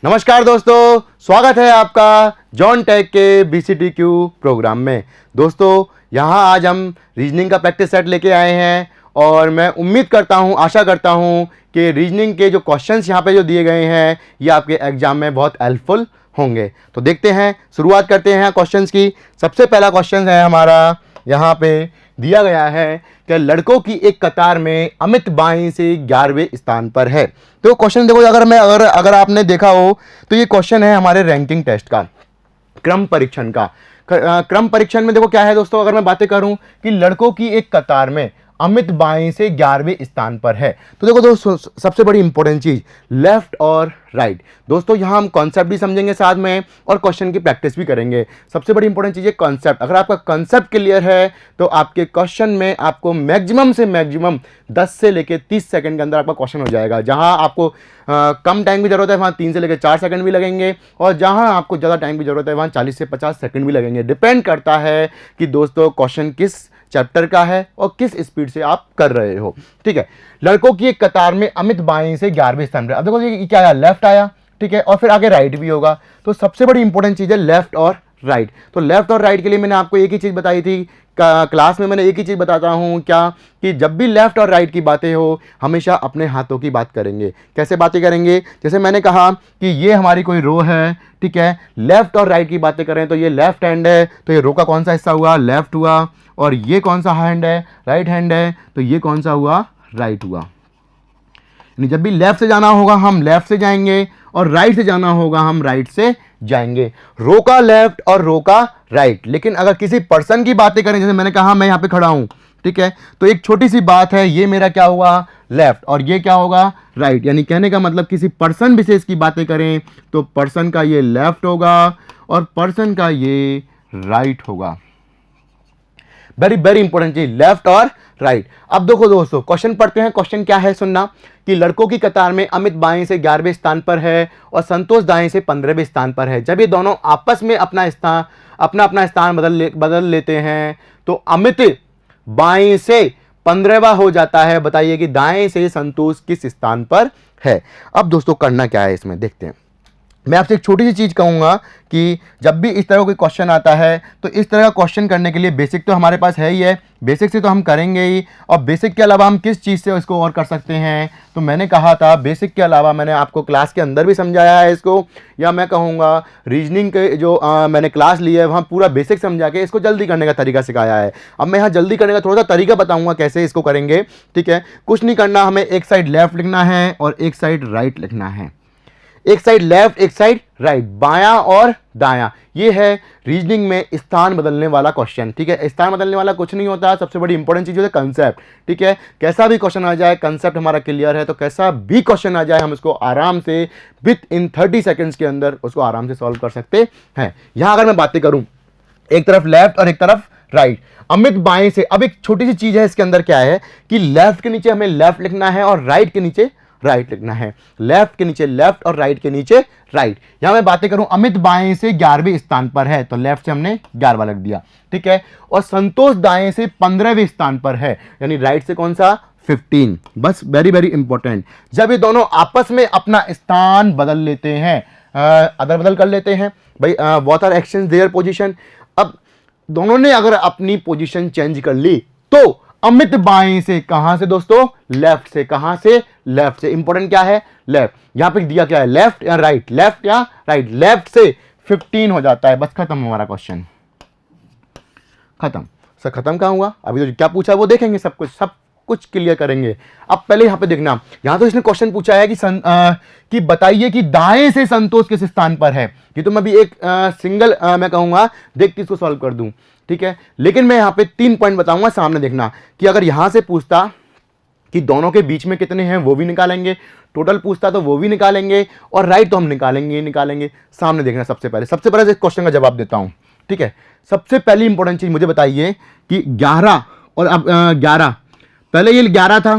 नमस्कार दोस्तों, स्वागत है आपका जॉन टेक के BCTQ प्रोग्राम में। दोस्तों, यहाँ आज हम रीजनिंग का प्रैक्टिस सेट लेके आए हैं और मैं उम्मीद करता हूँ, आशा करता हूँ कि रीजनिंग के जो क्वेश्चंस यहाँ पे जो दिए गए हैं ये आपके एग्जाम में बहुत हेल्पफुल होंगे। तो देखते हैं, शुरुआत करते हैं क्वेश्चंस की। सबसे पहला क्वेश्चन है हमारा, यहाँ पे दिया गया है कि लड़कों की एक कतार में अमित बाई से 11वें स्थान पर है। तो क्वेश्चन देखो, अगर आपने देखा हो तो ये क्वेश्चन है हमारे रैंकिंग टेस्ट का, क्रम परीक्षण का। क्रम परीक्षण में देखो क्या है दोस्तों, अगर मैं बातें करूं कि लड़कों की एक कतार में अमित बाई से 11वें स्थान पर है, तो देखो दोस्तों सबसे बड़ी इंपॉर्टेंट चीज लेफ्ट और राइट। दोस्तों यहां हम कॉन्सेप्ट भी समझेंगे साथ में और क्वेश्चन की प्रैक्टिस भी करेंगे। सबसे बड़ी इंपॉर्टेंट चीज है कॉन्सेप्ट। अगर आपका कॉन्सेप्ट क्लियर है तो आपके क्वेश्चन में आपको मैक्सिमम से मैक्सिमम 10 से लेकर 30 सेकंड के अंदर आपका क्वेश्चन हो जाएगा। जहां आपको कम टाइम की जरूरत है वहां 3 से लेकर 4 सेकंड भी लगेंगे, और जहां आपको ज़्यादा टाइम की जरूरत है वहां 40 से 50 सेकंड भी लगेंगे। डिपेंड करता है कि दोस्तों क्वेश्चन किस चैप्टर का है और किस स्पीड से आप कर रहे हो। ठीक है, लड़कों की एक कतार में अमित बाई से 11वें स्थान पर। अब देखो ये क्या आया, लेफ्ट आया, ठीक है, और फिर आगे राइट भी होगा। तो सबसे बड़ी इंपॉर्टेंट चीज है लेफ्ट और राइट। तो लेफ्ट और राइट के लिए मैंने आपको एक ही चीज बताई थी क्लास में, मैंने एक ही चीज बताता हूं क्या, कि जब भी लेफ्ट और राइट की बातें हो हमेशा अपने हाथों की बात करेंगे। कैसे बातें करेंगे, जैसे मैंने कहा कि ये हमारी कोई रो है, ठीक है, लेफ्ट और राइट की बातें करें तो ये लेफ्ट हैंड है, तो ये रो का कौन सा हिस्सा हुआ, लेफ्ट हुआ। और ये कौन सा हैंड है, राइट हैंड है, तो ये कौन सा हुआ, राइट हुआ। जब भी लेफ्ट से जाना होगा हम लेफ्ट से जाएंगे और राइट से जाना होगा हम राइट से जाएंगे। रो का लेफ्ट और रो का राइट। लेकिन अगर किसी पर्सन की बातें करें, जैसे मैंने कहा मैं यहां पे खड़ा हूं, ठीक है, तो एक छोटी सी बात है, ये मेरा क्या हुआ, लेफ्ट, और ये क्या होगा, राइट। यानी कहने का मतलब किसी पर्सन विशेष की बातें करें तो पर्सन का ये लेफ्ट होगा और पर्सन का ये राइट होगा। वेरी वेरी इंपॉर्टेंट चीज, लेफ्ट और राइट। अब देखो दोस्तों क्वेश्चन पढ़ते हैं। क्वेश्चन क्या है सुनना, कि लड़कों की कतार में अमित बाएं से 11वें स्थान पर है और संतोष दाएं से 15वें स्थान पर है। जब ये दोनों आपस में अपना स्थान बदल लेते हैं तो अमित बाएं से 15वां हो जाता है। बताइए कि दाएं से संतोष किस स्थान पर है। अब दोस्तों करना क्या है इसमें, देखते हैं। मैं आपसे एक छोटी सी चीज़ कहूँगा कि जब भी इस तरह कोई क्वेश्चन आता है तो इस तरह का क्वेश्चन करने के लिए बेसिक तो हमारे पास है ही है, बेसिक से तो हम करेंगे ही, और बेसिक के अलावा हम किस चीज़ से इसको और कर सकते हैं। तो मैंने कहा था बेसिक के अलावा मैंने आपको क्लास के अंदर भी समझाया है इसको, या मैं कहूँगा रीजनिंग के जो मैंने क्लास ली है वहाँ पूरा बेसिक समझा के इसको जल्दी करने का तरीका सिखाया है। अब मैं यहाँ जल्दी करने का थोड़ा सा तरीका बताऊँगा कैसे इसको करेंगे। ठीक है, कुछ नहीं करना, हमें एक साइड लेफ्ट लिखना है और एक साइड राइट लिखना है। एक साइड लेफ्ट, एक साइड राइट, बायां और दायां। ये है रीजनिंग में स्थान बदलने वाला क्वेश्चन। ठीक है, स्थान बदलने वाला कुछ नहीं होता, सबसे बड़ी इंपॉर्टेंट चीज है कंसेप्ट। ठीक है, कैसा भी क्वेश्चन आ जाए, कंसेप्ट हमारा क्लियर है तो कैसा भी क्वेश्चन आ जाए हम इसको आराम से विद इन 30 सेकंड्स के अंदर उसको आराम से सॉल्व कर सकते हैं। यहां अगर मैं बातें करूं, एक तरफ लेफ्ट और एक तरफ राइट, अमित बाएं से। अब एक छोटी सी चीज है इसके अंदर, क्या है कि लेफ्ट के नीचे हमें लेफ्ट लिखना है और राइट के नीचे राइट लिखना है। लेफ्ट के नीचे लेफ्ट और राइट के नीचे राइट। यहां मैं बातें करूं, अमित बाएं से 11वें स्थान पर है तो लेफ्ट से हमने 11वां लिख दिया। ठीक है, और संतोष दाएं से 15वें स्थान पर है, यानी राइट से कौन सा, 15। बस वेरी वेरी इंपॉर्टेंट, जब ये दोनों आपस में अपना स्थान बदल लेते हैं, अदल बदल कर लेते हैं भाई, both are exchange their position. अब दोनों ने अगर अपनी पोजीशन चेंज कर ली तो अमित बाएं से कहां से दोस्तों, लेफ्ट से। कहां से, लेफ्ट से। इंपॉर्टेंट क्या है, लेफ्ट। यहां पे दिया क्या है, लेफ्ट या राइट, लेफ्ट या राइट। लेफ्ट से 15 हो जाता है, बस खत्म हमारा क्वेश्चन, खत्म। सर खत्म कहां हुआ, अभी तो क्या पूछा है वो देखेंगे, सब कुछ क्लियर करेंगे। अब पहले यहां पे देखना, यहां तो इसने क्वेश्चन पूछा है कि बताइए कि दाएं से संतोष किस स्थान पर है। ये तो मैं अभी एक सिंगल मैं कहूंगा देख के इसको सॉल्व कर दूं। ठीक है, लेकिन मैं यहां पे 3 पॉइंट बताऊंगा। सामने देखना कि अगर यहां से पूछता कि दोनों के बीच में कितने हैं वो भी निकालेंगे, टोटल पूछता तो वो भी निकालेंगे, और राइट तो हम निकालेंगे। सामने देखना, सबसे पहले इस क्वेश्चन का जवाब देता हूं। ठीक है, सबसे पहली इंपॉर्टेंट चीज मुझे बताइए कि 11 और अब 11, पहले ये 11 था,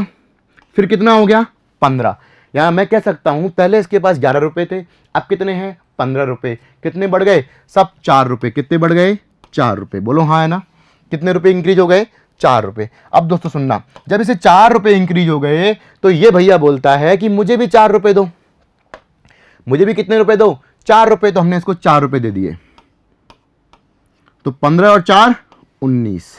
फिर कितना हो गया, 15। यहां मैं कह सकता हूं पहले इसके पास 11 रुपए थे, अब कितने हैं, 15 रुपए। कितने बढ़ गए, सब 4 रुपए। कितने बढ़ गए, 4 रुपए। बोलो हाँ है ना, कितने रुपए इंक्रीज हो गए, 4 रुपए। अब दोस्तों सुनना, जब इसे 4 रुपए इंक्रीज हो गए तो ये भैया बोलता है कि मुझे भी 4 रुपए दो। मुझे भी कितने रुपए दो, 4 रुपए, तो हमने इसको 4 रुपए दे दिए। तो 15 और 4 19।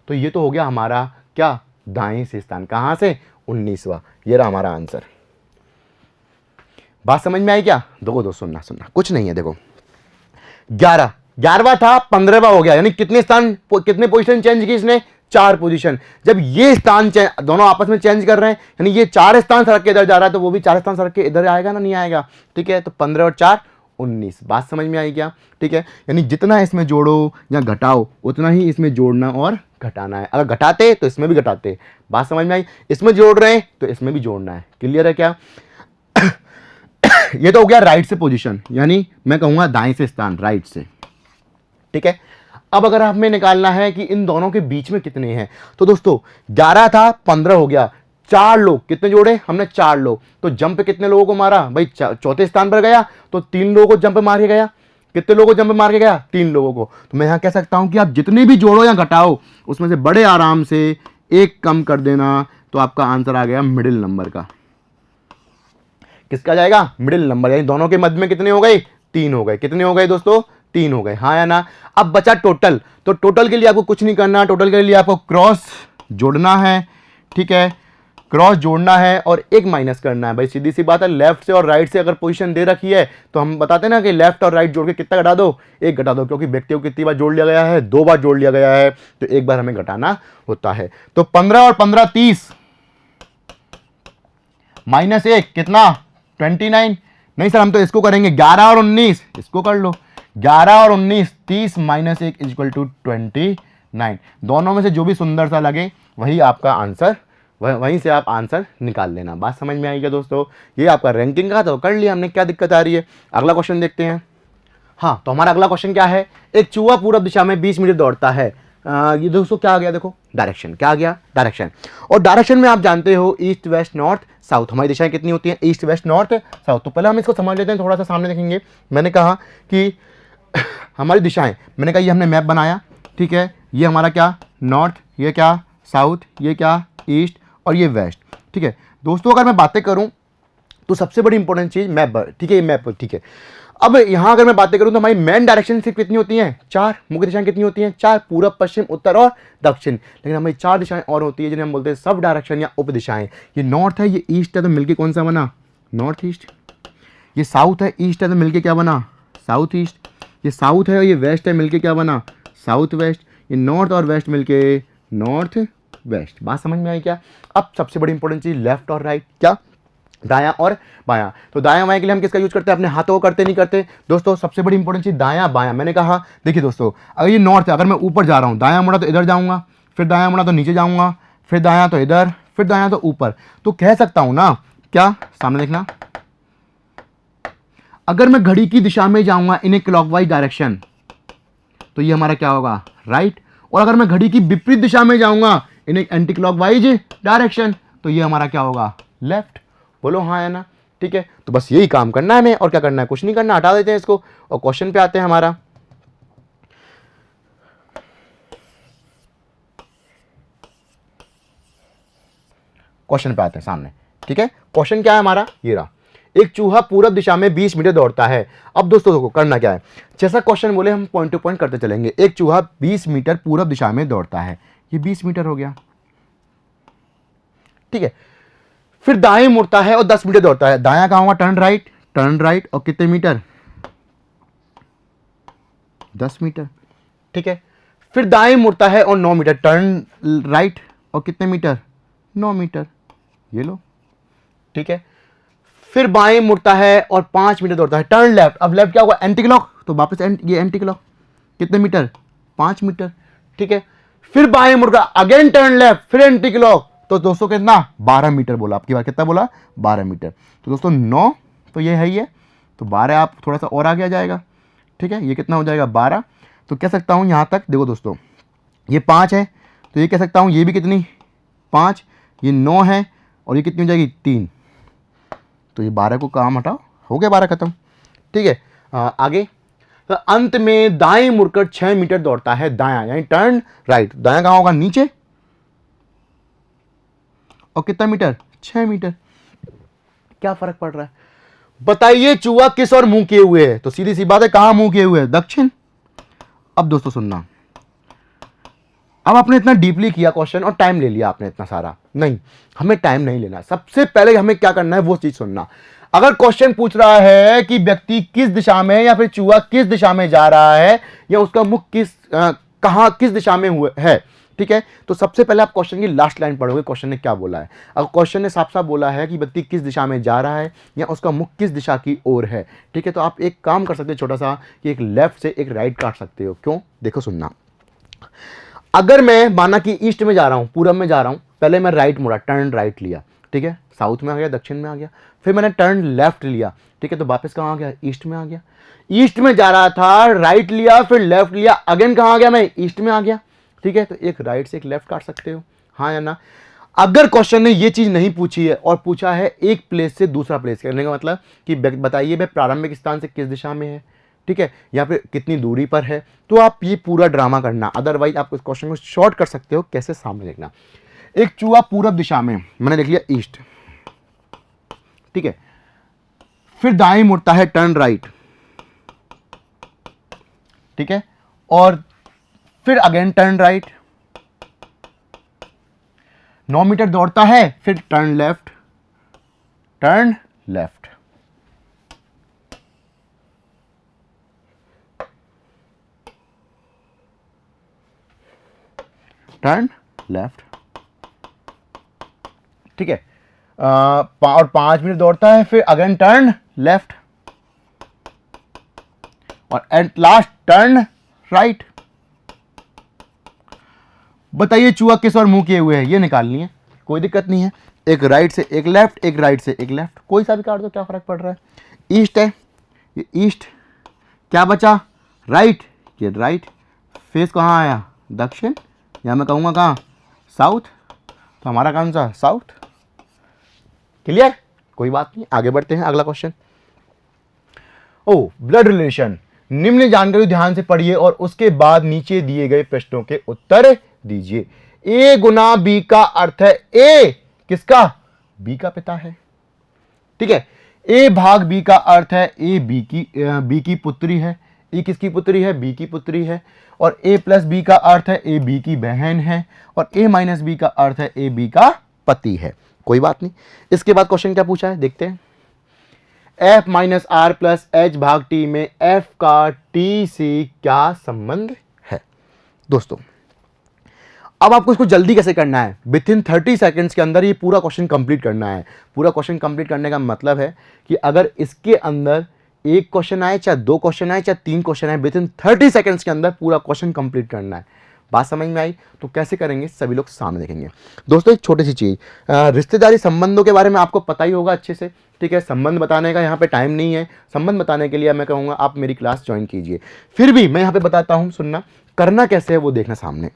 तो ये तो हो गया हमारा क्या, दाएं से स्थान, कहां से, 19वां। ये रहा हमारा आंसर। बात समझ में आई क्या? देखो दोस्तों, सुनना कुछ नहीं है। देखो 11वां था, 15वां हो गया, यानी कितने स्थान, कितने पोजीशन चेंज की इसने, 4 पोजीशन। जब ये स्थान दोनों आपस में चेंज कर रहे हैं, यानी ये 4 स्थान सरक के इधर जा रहा है, तो वो भी 4 स्थान सरक के इधर आएगा ना, नहीं आएगा? ठीक है, तो 15 और 4 19। बात समझ में आई क्या? ठीक है, यानी जितना इसमें जोड़ो या घटाओ उतना ही इसमें जोड़ना और घटाना है। अगर घटाते तो इसमें भी घटाते। बात समझ में आई? इसमें जोड़ रहे हैं तो इसमें भी जोड़ना है। क्लियर है क्या? ये तो हो गया राइट से पोजीशन, यानी मैं कहूंगा दाएं से स्थान, राइट से। ठीक है, अब अगर हमें निकालना है कि इन दोनों के बीच में कितने हैं, तो दोस्तों 11 था, 15 हो गया, 4 लोग कितने जोड़े हमने, 4 लोग। तो जंप कितने लोगों को मारा भाई, चौथे स्थान पर गया तो 3 लोगों को जंप मार के गया। कितने लोगों को जंप मार के गया, 3 लोगों को। तो मैं यहां कह सकता हूं कि आप जितने भी जोड़ो या घटाओ उसमें से बड़े आराम से एक कम कर देना, तो आपका आंसर आ गया मिडिल नंबर का। किसका जाएगा, मिडिल नंबर, यानी दोनों के मध्य में कितने हो गए, 3 हो गए। कितने हो गए दोस्तों, 3 हो गए, हाँ या ना? अब बचा टोटल। तो टोटल के लिए आपको कुछ नहीं करना, टोटल के लिए आपको क्रॉस जोड़ना है। ठीक है, क्रॉस जोड़ना है और एक माइनस करना है। भाई सीधी सी बात है, लेफ्ट से और राइट से अगर पोजीशन दे रखी है तो हम बताते ना कि लेफ्ट और राइट जोड़ के कितना घटा दो, 1 घटा दो, क्योंकि व्यक्ति को कितनी बार जोड़ लिया गया है, 2 बार जोड़ लिया गया है, तो 1 बार हमें घटाना होता है। तो 15 और 15 30, -1 कितना, 29। नहीं सर, हम तो इसको करेंगे, 11 और 19 इसको कर लो, 11 और 19 30 -1 = 29। दोनों में से जो भी सुंदर सा लगे वही आपका आंसर, वहीं से आप आंसर निकाल लेना। बात समझ में आई क्या दोस्तों? ये आपका रैंकिंग का तो कर लिया हमने, क्या दिक्कत आ रही है? अगला क्वेश्चन देखते हैं। हाँ, तो हमारा अगला क्वेश्चन क्या है, एक चूहा पूरब दिशा में 20 मीटर दौड़ता है। ये दोस्तों क्या आ गया, देखो डायरेक्शन, क्या आ गया, डायरेक्शन। और डायरेक्शन में आप जानते हो ईस्ट वेस्ट नॉर्थ साउथ, हमारी दिशाएं कितनी होती हैं, ईस्ट वेस्ट नॉर्थ साउथ। तो पहले हम इसको समझ लेते हैं, थोड़ा सा सामने देखेंगे। मैंने कहा कि हमारी दिशाएं, मैंने कहा ये हमने मैप बनाया, ठीक है, ये हमारा क्या नॉर्थ, ये क्या साउथ, ये क्या ईस्ट और ये वेस्ट। ठीक है दोस्तों, अगर मैं बातें करूं तो सबसे बड़ी इंपॉर्टेंट चीज मैप, ठीक है, ये मैप, ठीक है। अब यहां अगर मैं बातें करूं तो हमारी मेन डायरेक्शन सिर्फ कितनी होती हैं, 4 मुख्य दिशाएं कितनी होती हैं, 4, पूरब पश्चिम उत्तर और दक्षिण। लेकिन हमारी 4 दिशाएं और होती है जिन्हें हम बोलते हैं सब डायरेक्शन या उप दिशाएं। ये नॉर्थ है, ये ईस्ट है, तो मिलके कौन सा बना, नॉर्थ ईस्ट। ये साउथ है, ईस्ट है, तो मिलके क्या बना, साउथ ईस्ट। ये साउथ है और ये वेस्ट है, मिलके क्या बना, साउथ वेस्ट। ये नॉर्थ और वेस्ट मिलके नॉर्थ वेस्ट। बात समझ में आई क्या? अब सबसे बड़ी इंपॉर्टेंट चीज लेफ्ट और राइट, क्या, दायां और बायां। तो दायां बायां के लिए हम किसका यूज करते हैं, अपने हाथों को करते नहीं करते दोस्तों? सबसे बड़ी इंपॉर्टेंट चीज दायां बायां। मैंने कहा देखिए दोस्तों, अगर ये नॉर्थ है, अगर मैं ऊपर जा रहा हूं, दायां मुड़ा तो इधर जाऊंगा, फिर दायां मुड़ा तो नीचे जाऊंगा, फिर दायां तो इधर, फिर दायां तो ऊपर। तो कह सकता हूं ना, क्या, सामने देखना, अगर मैं घड़ी की दिशा में जाऊंगा इन ए क्लॉकवाइज डायरेक्शन तो ये हमारा क्या होगा, राइट। और अगर मैं घड़ी की विपरीत दिशा में जाऊंगा इन एक एंटी क्लॉकवाइज डायरेक्शन तो ये हमारा क्या होगा, लेफ्ट। बोलो हाँ या ना? ठीक है, तो बस यही काम करना है हमें, और क्या करना है, कुछ नहीं करना, हटा देते हैं इसको और क्वेश्चन पे आते हैं। हमारा क्वेश्चन पे आते हैं सामने, ठीक है। क्वेश्चन क्या है हमारा, ये रहा, एक चूहा पूरब दिशा में 20 मीटर दौड़ता है। अब दोस्तों देखो करना क्या है, जैसा क्वेश्चन बोले हम पॉइंट टू पॉइंट करते चलेंगे। एक चूहा 20 मीटर पूरब दिशा में दौड़ता है, ये 20 मीटर हो गया, ठीक है। फिर दाएं मुड़ता है और 10 मीटर दौड़ता है। दायां कहां होगा, टर्न राइट, और कितने मीटर, 10 मीटर, ठीक है। फिर दाएं मुड़ता है और 9 मीटर, टर्न राइट, और कितने मीटर, 9 मीटर, ये लो, ठीक है। फिर बाएं मुड़ता है और 5 मीटर दौड़ता है, टर्न लेफ्ट। अब लेफ्ट क्या होगा, एंटी क्लॉक, तो वापस ये एंटी क्लॉक, कितने मीटर, 5 मीटर, ठीक है। फिर बाएं मुड़कर अगेन टर्न लेफ्ट, फिर एंटी क्लॉक, तो दोस्तों कितना, 12 मीटर बोला, आपकी बार कितना बोला, 12 मीटर। तो दोस्तों 9 तो ये है ही है, तो 12 आप थोड़ा सा और आगे आ जाएगा, ठीक है। ये कितना हो जाएगा, 12। तो कह सकता हूं यहां तक, देखो दोस्तों ये 5 है, तो ये कह सकता हूं ये भी कितनी, 5, ये 9 है, और ये कितनी हो जाएगी, 3। तो ये 12 को काम हटाओ, हो गया 12 खत्म, ठीक है। आगे तो अंत में दाएं मुड़कर 6 मीटर दौड़ता है, दायां यानी टर्न राइट। दायां कहां होगा, नीचे, और कितना मीटर, 6 मीटर। क्या फर्क पड़ रहा है? बताइए चूहा किस और मुंह किए हुए है? तो सीधी सी बात है, कहां मुंह किए हुए है? दक्षिण। अब दोस्तों सुनना, अब आपने इतना डीपली किया क्वेश्चन और टाइम ले लिया आपने इतना सारा, नहीं, हमें टाइम नहीं लेना। सबसे पहले हमें क्या करना है वो चीज सुनना। अगर क्वेश्चन पूछ रहा है कि व्यक्ति किस दिशा में या फिर चूहा किस दिशा में जा रहा है या उसका मुख कहां किस दिशा में हुआ है, ठीक है, तो सबसे पहले आप क्वेश्चन की लास्ट लाइन पढ़ोगे, क्वेश्चन ने क्या बोला है। अगर क्वेश्चन ने साफ साफ बोला है कि व्यक्ति किस दिशा में जा रहा है या उसका मुख किस दिशा की ओर है, ठीक है, तो आप एक काम कर सकते हो छोटा सा, कि एक लेफ्ट से एक राइट काट सकते हो। क्यों? देखो सुनना, अगर मैं माना कि ईस्ट में जा रहा हूं, पूरब में जा रहा हूं, पहले मैं राइट मुड़ा, टर्न राइट लिया, ठीक है, साउथ में आ गया, दक्षिण में आ गया, फिर मैंने टर्न लेफ्ट लिया, ठीक है, तो वापस कहां आ गया? ईस्ट में आ गया। ईस्ट में जा रहा था, राइट लिया, फिर लेफ्ट लिया, अगेन कहां आ गया? मैं ईस्ट में आ गया, ठीक है, तो एक राइट से एक लेफ्ट काट सकते हो, हाँ या ना? अगर क्वेश्चन ने ये चीज नहीं पूछी है और पूछा है एक प्लेस से दूसरा प्लेस, कहने का मतलब कि बताइए वह प्रारंभिक स्थान से किस दिशा में है, ठीक है, या फिर कितनी दूरी पर है, तो आप ये पूरा ड्रामा करना। अदरवाइज आप इस क्वेश्चन को शॉर्ट कर सकते हो। कैसे? सामने देखना, एक चूहा पूरब दिशा में, मैंने देख लिया ईस्ट, ठीक है, फिर दाएं मुड़ता है, टर्न राइट, ठीक है, और फिर अगेन टर्न राइट, 9 मीटर दौड़ता है, फिर turn left, turn left, turn left, ठीक है, और 5 मिनट दौड़ता है, फिर अगेन टर्न लेफ्ट, और एट लास्ट टर्न राइट। बताइए चूहा किस और मुंह किए हुए है? ये निकालनी है, कोई दिक्कत नहीं है, एक राइट से एक लेफ्ट, एक राइट से एक लेफ्ट, कोई सा भी काट दो, क्या फर्क पड़ रहा है? ईस्ट है, ये ईस्ट, क्या बचा? राइट, ये राइट, फेस कहाँ आया? दक्षिण, या मैं कहूँगा कहाँ? साउथ, तो हमारा कौन सा? साउथ। क्लियर? कोई बात नहीं, आगे बढ़ते हैं, अगला क्वेश्चन। ओ, ब्लड रिलेशन, निम्न जानकारी ध्यान से पढ़िए और उसके बाद नीचे दिए गए प्रश्नों के उत्तर दीजिए। ए गुना बी का अर्थ है, ए किसका? बी का पिता है, ठीक है। ए भाग बी का अर्थ है ए बी की पुत्री है। ए किसकी पुत्री है? बी की पुत्री है। और ए प्लस बी का अर्थ है ए बी की बहन है। और ए माइनस बी का अर्थ है ए बी का पति है। कोई बात नहीं। इसके बाद क्वेश्चन क्या पूछा है देखते हैं। F minus R plus H भाग टी में एफ का टी से क्या संबंध है? दोस्तों अब आपको इसको जल्दी कैसे करना है, विथ इन 30 सेकेंड्स के अंदर ये पूरा क्वेश्चन कंप्लीट करना है। पूरा क्वेश्चन कंप्लीट करने का मतलब है कि अगर इसके अंदर एक क्वेश्चन आए, चाहे 2 क्वेश्चन आए, चाहे 3 क्वेश्चन आए, विथ इन 30 सेकेंड्स के अंदर पूरा क्वेश्चन कंप्लीट करना है। बात समझ में आई? तो कैसे करेंगे सभी लोग सामने देखेंगे। दोस्तों एक छोटी सी चीज़, रिश्तेदारी संबंधों के बारे में आपको पता ही होगा अच्छे से, ठीक है। संबंध बताने का यहाँ पे टाइम नहीं है। संबंध बताने के लिए मैं कहूँगा आप मेरी क्लास ज्वाइन कीजिए। फिर भी मैं यहाँ पे बताता हूँ, सुनना, करना कैसे है वो देखना सामने।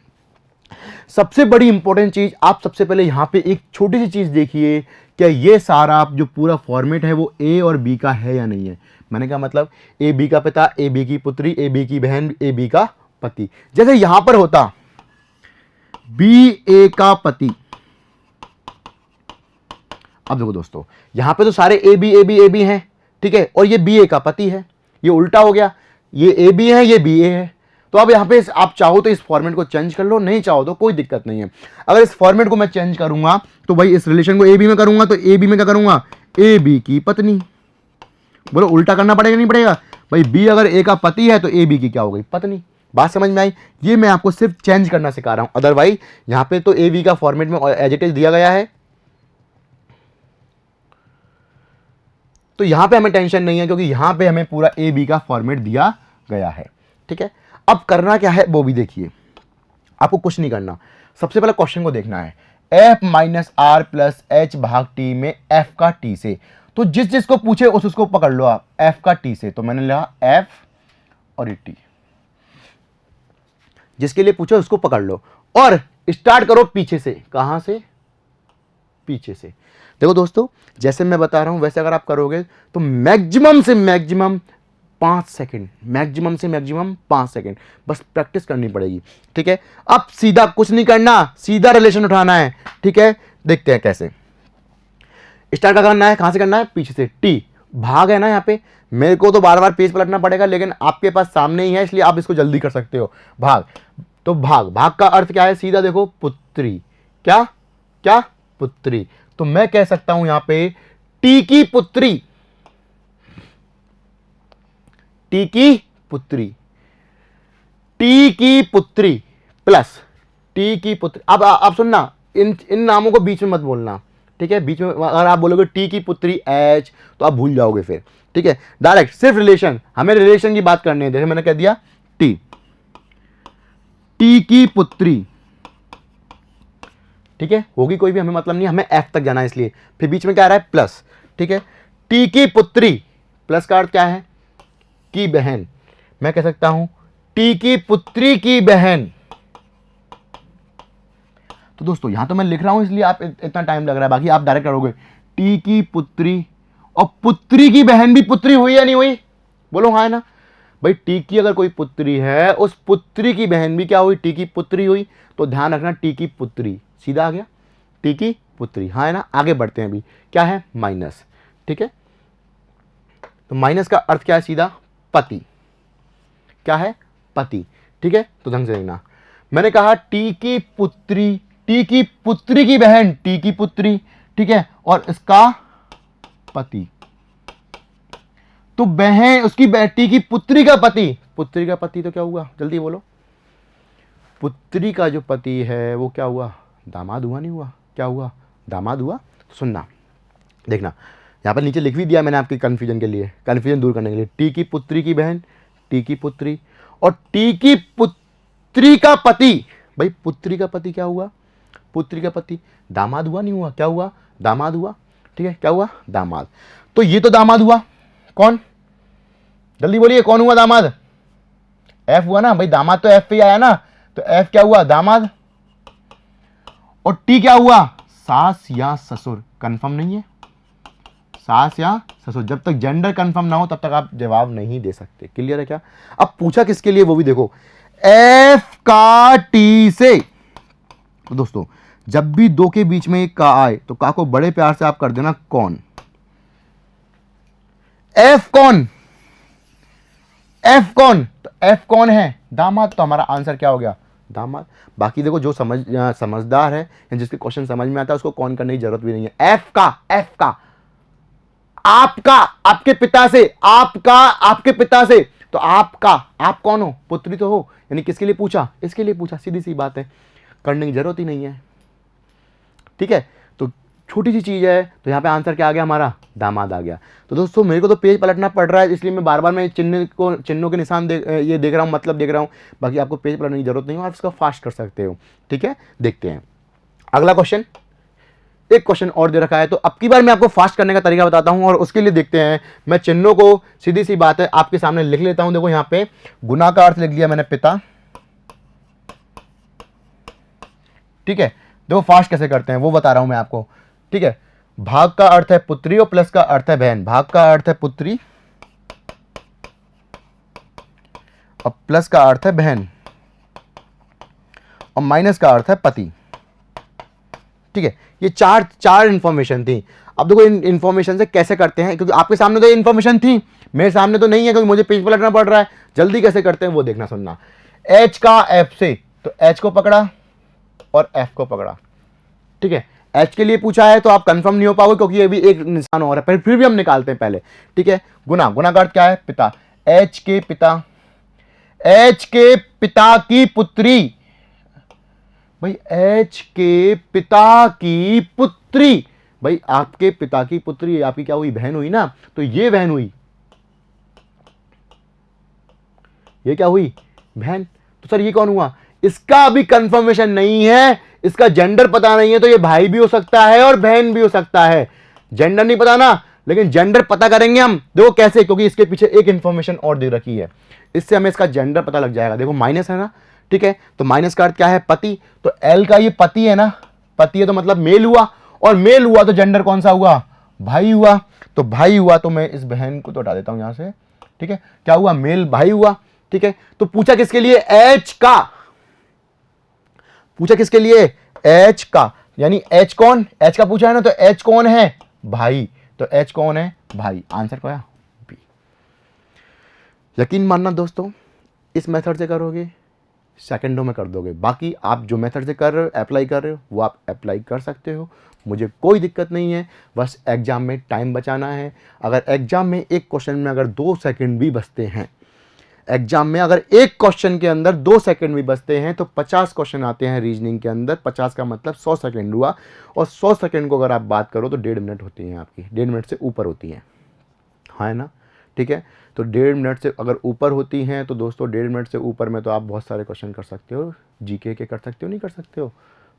सबसे बड़ी इंपॉर्टेंट चीज, आप सबसे पहले यहां पे एक छोटी सी चीज देखिए, क्या ये सारा जो पूरा फॉर्मेट है वो ए और बी का है या नहीं है। मैंने कहा मतलब ए बी का पिता, ए बी की पुत्री, ए बी की बहन, ए बी का पति। जैसे यहां पर होता बी ए का पति। अब देखो दोस्तों, यहां पे तो सारे ए बी हैं, ठीक है, और ये बी ए का पति है। ये उल्टा हो गया, ये ए बी है, ये बी ए है। तो अब यहाँ पे आप चाहो तो इस फॉर्मेट को चेंज कर लो, नहीं चाहो तो कोई दिक्कत नहीं है। अगर इस फॉर्मेट को मैं चेंज करूंगा तो भाई इस रिलेशन को ए बी में करूंगा, तो ए बी में क्या करूंगा? ए बी की पत्नी। बोलो उल्टा करना पड़ेगा नहीं पड़ेगा? भाई बी अगर ए का पति है तो ए बी की क्या हो गई? पत्नी। बात समझ में आई? ये मैं आपको सिर्फ चेंज करना सिखा रहा हूं, अदरवाइज यहाँ पे तो ए बी का फॉर्मेट में एज इट इज दिया गया है, तो यहां पे हमें टेंशन नहीं है, क्योंकि यहां पे हमें पूरा ए बी का फॉर्मेट दिया गया है, ठीक है। अब करना क्या है वो भी देखिए, आपको कुछ नहीं करना। सबसे पहले क्वेश्चन को देखना है, F minus R plus H भाग टी में एफ का टी से। तो जिस जिसको पूछे उसको पकड़ लो आप, एफ का टी से। तो मैंने लिखा एफ और ये टी, जिसके लिए पूछे उसको पकड़ लो और स्टार्ट करो पीछे से। कहां से? पीछे से। देखो दोस्तों, जैसे मैं बता रहा हूं वैसे अगर आप करोगे तो मैक्सिमम से मैक्सिमम 5 सेकेंड, मैक्सिमम से मैक्सिमम 5 सेकेंड, बस प्रैक्टिस करनी पड़ेगी, ठीक है। अब सीधा कुछ नहीं करना, सीधा रिलेशन उठाना है, ठीक है। देखते हैं कैसे। स्टार्ट का करना है, कहां से करना है, पीछे से। टी भाग है ना यहाँ पे, मेरे को तो बार बार पेज पलटना पड़ेगा, लेकिन आपके पास सामने ही है इसलिए आप इसको जल्दी कर सकते हो। भाग, तो भाग, भाग का अर्थ क्या है, सीधा देखो पुत्री, क्या क्या पुत्री। तो मैं कह सकता हूं यहां पे टी की पुत्री, टी की पुत्री, टी की पुत्री प्लस टी की पुत्री। अब आप सुनना, इन नामों को बीच में मत बोलना, ठीक है। बीच में अगर आप बोलोगे टी की पुत्री एच तो आप भूल जाओगे फिर, ठीक है। डायरेक्ट सिर्फ रिलेशन, हमें रिलेशन की बात करनी है। जैसे मैंने कह दिया टी, टी की पुत्री, ठीक है। होगी कोई भी हमें मतलब नहीं, हमें एफ तक जाना है इसलिए। फिर बीच में क्या आ रहा है, प्लस, ठीक है। टी की पुत्री प्लस का अर्थ क्या है, की बहन। मैं कह सकता हूं टी की पुत्री की बहन। तो दोस्तों यहां तो मैं लिख रहा हूं इसलिए आप इतना टाइम लग रहा है, बाकी आप डायरेक्ट करोगे टी की पुत्री, और पुत्री की बहन भी पुत्री हुई या नहीं हुई, बोलो हाँ है ना भाई। टी की अगर कोई पुत्री है, उस पुत्री की बहन भी क्या हुई, टी की पुत्री हुई। तो ध्यान रखना टी की पुत्री सीधा आ गया, टी की पुत्री, हाँ है ना। आगे बढ़ते हैं, अभी क्या है, माइनस, ठीक है। तो माइनस का अर्थ क्या है, सीधा पति, क्या है, पति, ठीक है। तो ढंग से देखना, मैंने कहा टी की पुत्री, टी की पुत्री की बहन, टी की पुत्री, ठीक है, और इसका पति। तो बहन उसकी बेटी की पुत्री का पति, पुत्री का पति तो क्या हुआ, जल्दी बोलो। पुत्री का जो पति है वो क्या हुआ, दामाद हुआ, नहीं हुआ, क्या हुआ, दामाद हुआ। तो सुनना, देखना, यहां पर नीचे लिख भी दिया मैंने आपके कंफ्यूजन के लिए, कंफ्यूजन दूर करने के लिए। टी की पुत्री की बहन, टी की पुत्री, और टी की पुत्री का पति। भाई पुत्री का पति क्या हुआ, पुत्री का पति, दामाद हुआ, नहीं हुआ, क्या हुआ, दामाद हुआ, ठीक है। क्या हुआ, दामाद। तो ये तो दामाद हुआ, कौन, जल्दी बोलिए कौन हुआ दामाद, एफ हुआ ना भाई, दामाद तो एफ पे ही आया ना। तो एफ क्या हुआ, दामाद। और टी क्या हुआ, सास या ससुर, कंफर्म नहीं है, सास या ससुर। जब तक जेंडर कंफर्म ना हो तब तक आप जवाब नहीं दे सकते, क्लियर है क्या। अब पूछा किसके लिए वो भी देखो, एफ का टी से। तो दोस्तों जब भी दो के बीच में एक का आए तो का को बड़े प्यार से आप कर देना कौन, एफ कौन, एफ कौन, तो एफ कौन है, दामाद। तो हमारा आंसर क्या हो गया, दामाद। बाकी देखो जो समझदार है या जिसके क्वेश्चन समझ में आता है उसको कौन करने की जरूरत भी नहीं है। एफ का, एफ का, आपका, आपके पिता से, आपका, आपके पिता से। तो आपका, आप कौन हो, पुत्री तो हो, यानी किसके लिए पूछा, इसके लिए पूछा, सीधी सी बात है, करने की जरूरत ही नहीं है, ठीक है। तो छोटी सी चीज है, तो यहां पे आंसर क्या आ गया हमारा, दामाद आ गया। तो दोस्तों मेरे को तो पेज पलटना पड़ रहा है, इसलिए मैं बार बार मैं चिन्हों के निशान ये देख रहा हूँ, मतलब देख रहा हूँ। बाकी आपको पेज पलटने की जरूरत नहीं है, आप इसका फास्ट कर सकते हो, ठीक है। देखते हैं अगला क्वेश्चन, एक क्वेश्चन और दे रखा है। तो अब की बार मैं आपको फास्ट करने का तरीका बताता हूं, और उसके लिए देखते हैं, मैं चिन्हों को सीधी सी बात है आपके सामने लिख लेता हूं। देखो यहां पे गुना का अर्थ लिख लिया मैंने, पिता, ठीक है। देखो फास्ट कैसे करते हैं वो बता रहा हूं मैं आपको, ठीक है। भाग का अर्थ है पुत्री और प्लस का अर्थ है बहन। भाग का अर्थ है पुत्री और प्लस का अर्थ है बहन, और माइनस का अर्थ है पति, ठीक है। ये चार इंफॉर्मेशन थी। अब देखो इन इंफॉर्मेशन से कैसे करते हैं, क्योंकि आपके सामने तो ये इंफॉर्मेशन थी, मेरे सामने तो नहीं है, क्योंकि मुझे पेज पलटना पड़ रहा है। जल्दी कैसे करते हैं वो देखना, सुनना। एच का एफ से, तो एच को पकड़ा और एफ को पकड़ा, ठीक है। एच के लिए पूछा है तो आप कंफर्म नहीं हो पाओगे, क्योंकि ये भी एक निशान और है, फिर भी हम निकालते हैं पहले, ठीक है। गुना, गुना का अर्थ क्या है, पिता। एच के पिता, एच के पिता की पुत्री, भाई एच के पिता की पुत्री, भाई आपके पिता की पुत्री आपकी क्या हुई, बहन हुई ना। तो ये बहन हुई, ये क्या हुई, बहन। तो सर ये कौन हुआ, इसका अभी कंफर्मेशन नहीं है, इसका जेंडर पता नहीं है। तो ये भाई भी हो सकता है और बहन भी हो सकता है। जेंडर नहीं पता ना, लेकिन जेंडर पता करेंगे हम। देखो कैसे, क्योंकि इसके पीछे एक इंफॉर्मेशन और दे रखी है, इससे हमें इसका जेंडर पता लग जाएगा। देखो माइनस है ना, ठीक है। तो माइनस का अर्थ क्या है, पति। तो एल का ये पति है ना, पति है तो मतलब मेल हुआ, और मेल हुआ तो जेंडर कौन सा हुआ, भाई हुआ। तो भाई हुआ तो मैं इस बहन को तो हटा देता हूं यहां से, ठीक है। क्या हुआ, मेल भाई हुआ, ठीक है। तो पूछा किसके लिए, एच का, पूछा किसके लिए, एच का, यानी एच कौन, एच का पूछा है ना, तो एच कौन है, भाई, तो H कौन है? भाई। आंसर क्या है? बी। यकीन मानना दोस्तों, इस मेथड से करोगे सेकंडों में कर दोगे। बाकी आप जो मेथड से कर रहे हो, अप्लाई कर रहे हो, वो आप अप्लाई कर सकते हो, मुझे कोई दिक्कत नहीं है। बस एग्जाम में टाइम बचाना है। अगर एग्जाम में एक क्वेश्चन में अगर 2 सेकंड भी बचते हैं, एग्जाम में अगर एक क्वेश्चन के अंदर 2 सेकंड भी बचते हैं, तो 50 क्वेश्चन आते हैं रीजनिंग के अंदर। 50 का मतलब 100 सेकंड हुआ, और 100 सेकंड को अगर आप बात करो तो 1.5 मिनट होती है आपकी, 1.5 मिनट से ऊपर होती है, हाँ ना? ठीक है, तो 1.5 मिनट से अगर ऊपर होती हैं तो दोस्तों 1.5 मिनट से ऊपर में तो आप बहुत सारे क्वेश्चन कर सकते हो। जीके के कर सकते हो, नहीं कर सकते हो?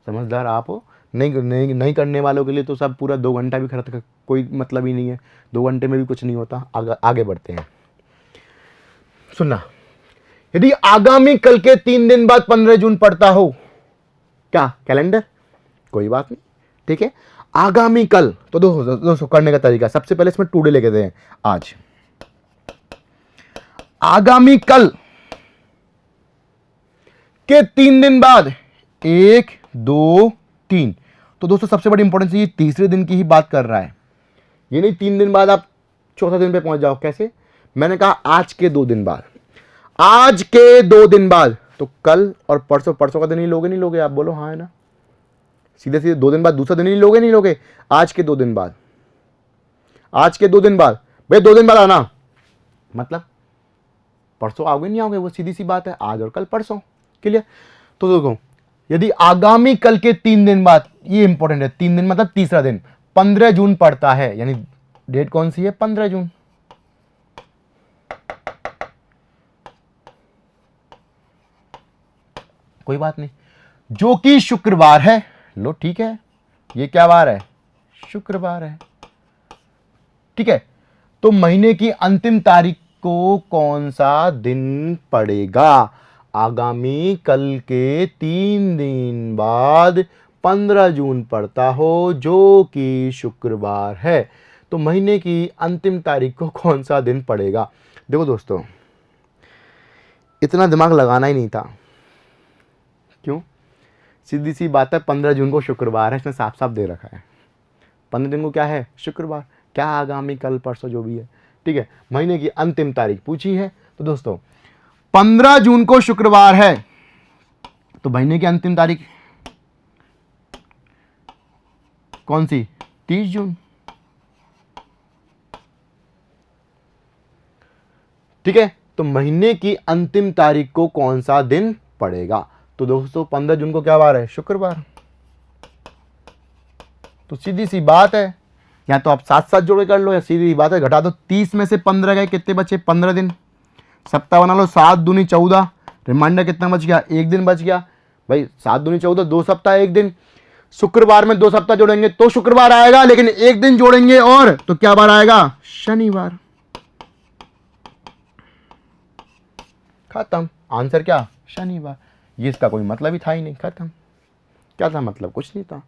समझदार आप हो। नहीं करने वालों के लिए तो सब पूरा 2 घंटा भी खर्च कर कोई मतलब ही नहीं है। 2 घंटे में भी कुछ नहीं होता। आगे बढ़ते हैं। सुनना, यदि आगामी कल के 3 दिन बाद 15 जून पड़ता हो, क्या कैलेंडर? कोई बात नहीं, ठीक है। आगामी कल, तो दोस्तों करने का तरीका, सबसे पहले इसमें टुडे लेके दें। आज आगामी कल के 3 दिन बाद 1, 2, 3, तो दोस्तों सबसे बड़ी इंपॉर्टेंस ये तीसरे दिन की ही बात कर रहा है। ये नहीं 3 दिन बाद आप चौथा दिन पे पहुंच जाओ। कैसे? मैंने कहा आज के 2 दिन बाद, आज के 2 दिन बाद, तो कल और परसों, परसों का दिन ही लोगे, नहीं लोगे? आप बोलो हाँ है ना? सीधे सीधे 2 दिन बाद दूसरा दिन ही लोगे, नहीं लोगे? आज के 2 दिन बाद, आज के 2 दिन बाद, भाई 2 दिन बाद आना, मतलब परसों आओगे नहीं आओगे, वो सीधी सी बात है, आज और कल परसों। क्लियर? तो देखो, यदि आगामी कल के 3 दिन बाद, ये इंपॉर्टेंट है, 3 दिन मतलब तीसरा दिन 15 जून पड़ता है, यानी डेट कौन सी है? 15 जून। कोई बात नहीं, जो कि शुक्रवार है। लो ठीक है, ये क्या बार है? शुक्रवार है। ठीक है, तो महीने की अंतिम तारीख को कौन सा दिन पड़ेगा? आगामी कल के 3 दिन बाद 15 जून पड़ता हो, जो कि शुक्रवार है, तो महीने की अंतिम तारीख को कौन सा दिन पड़ेगा? देखो दोस्तों, इतना दिमाग लगाना ही नहीं था। क्यों? सीधी सी बात है, 15 जून को शुक्रवार है, इसने साफ साफ दे रखा है। 15 दिन को क्या है? शुक्रवार। क्या आगामी कल परसों जो भी है, ठीक है। महीने की अंतिम तारीख पूछी है, तो दोस्तों 15 जून को शुक्रवार है, तो महीने की अंतिम तारीख कौन सी? 30 जून। ठीक है, तो महीने की अंतिम तारीख को कौन सा दिन पड़ेगा? तो दोस्तों 15 जून को क्या वार है? शुक्रवार। तो सीधी सी बात है, या तो आप साथ साथ जोड़े कर लो, या सीधी सी बात है घटा दो। 30 में से 15 गए, कितने बचे? 15 दिन। सप्ताह बना लो, 7 दूनी 14, रिमाइंडर कितना बच गया? 1 दिन बच गया। भाई 7 दूनी 14, 2 सप्ताह 1 दिन। शुक्रवार में 2 सप्ताह जोड़ेंगे तो शुक्रवार आएगा, लेकिन 1 दिन जोड़ेंगे और तो क्या बार आएगा? शनिवार। खत्म। आंसर क्या? शनिवार। ये इसका कोई मतलब ही था ही नहीं। खत्म। क्या था मतलब? कुछ नहीं था।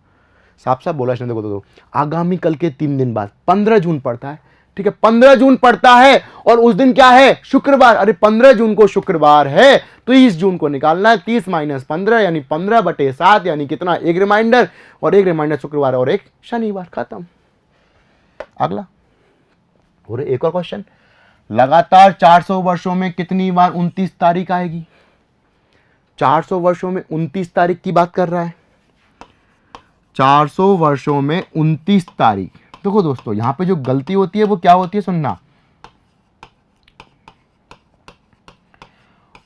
साफ साफ बोला इसने। देखो तो आगामी कल के 3 दिन बाद 15 जून पड़ता है, ठीक है। 15 जून पड़ता है और उस दिन क्या है? शुक्रवार। अरे 15 जून को शुक्रवार है तो 30 जून को निकालना है। 30 - 15 यानी 15/7 यानी कितना? 1 रिमाइंडर, और 1 रिमाइंडर शुक्रवार और 1 शनिवार। खत्म। अगला और एक और क्वेश्चन, लगातार 400 वर्षों में कितनी बार 29 तारीख आएगी? 400 वर्षों में 29 तारीख की बात कर रहा है। 400 वर्षों में 29 तारीख। देखो दोस्तों, यहां पे जो गलती होती है वो क्या होती है? सुनना,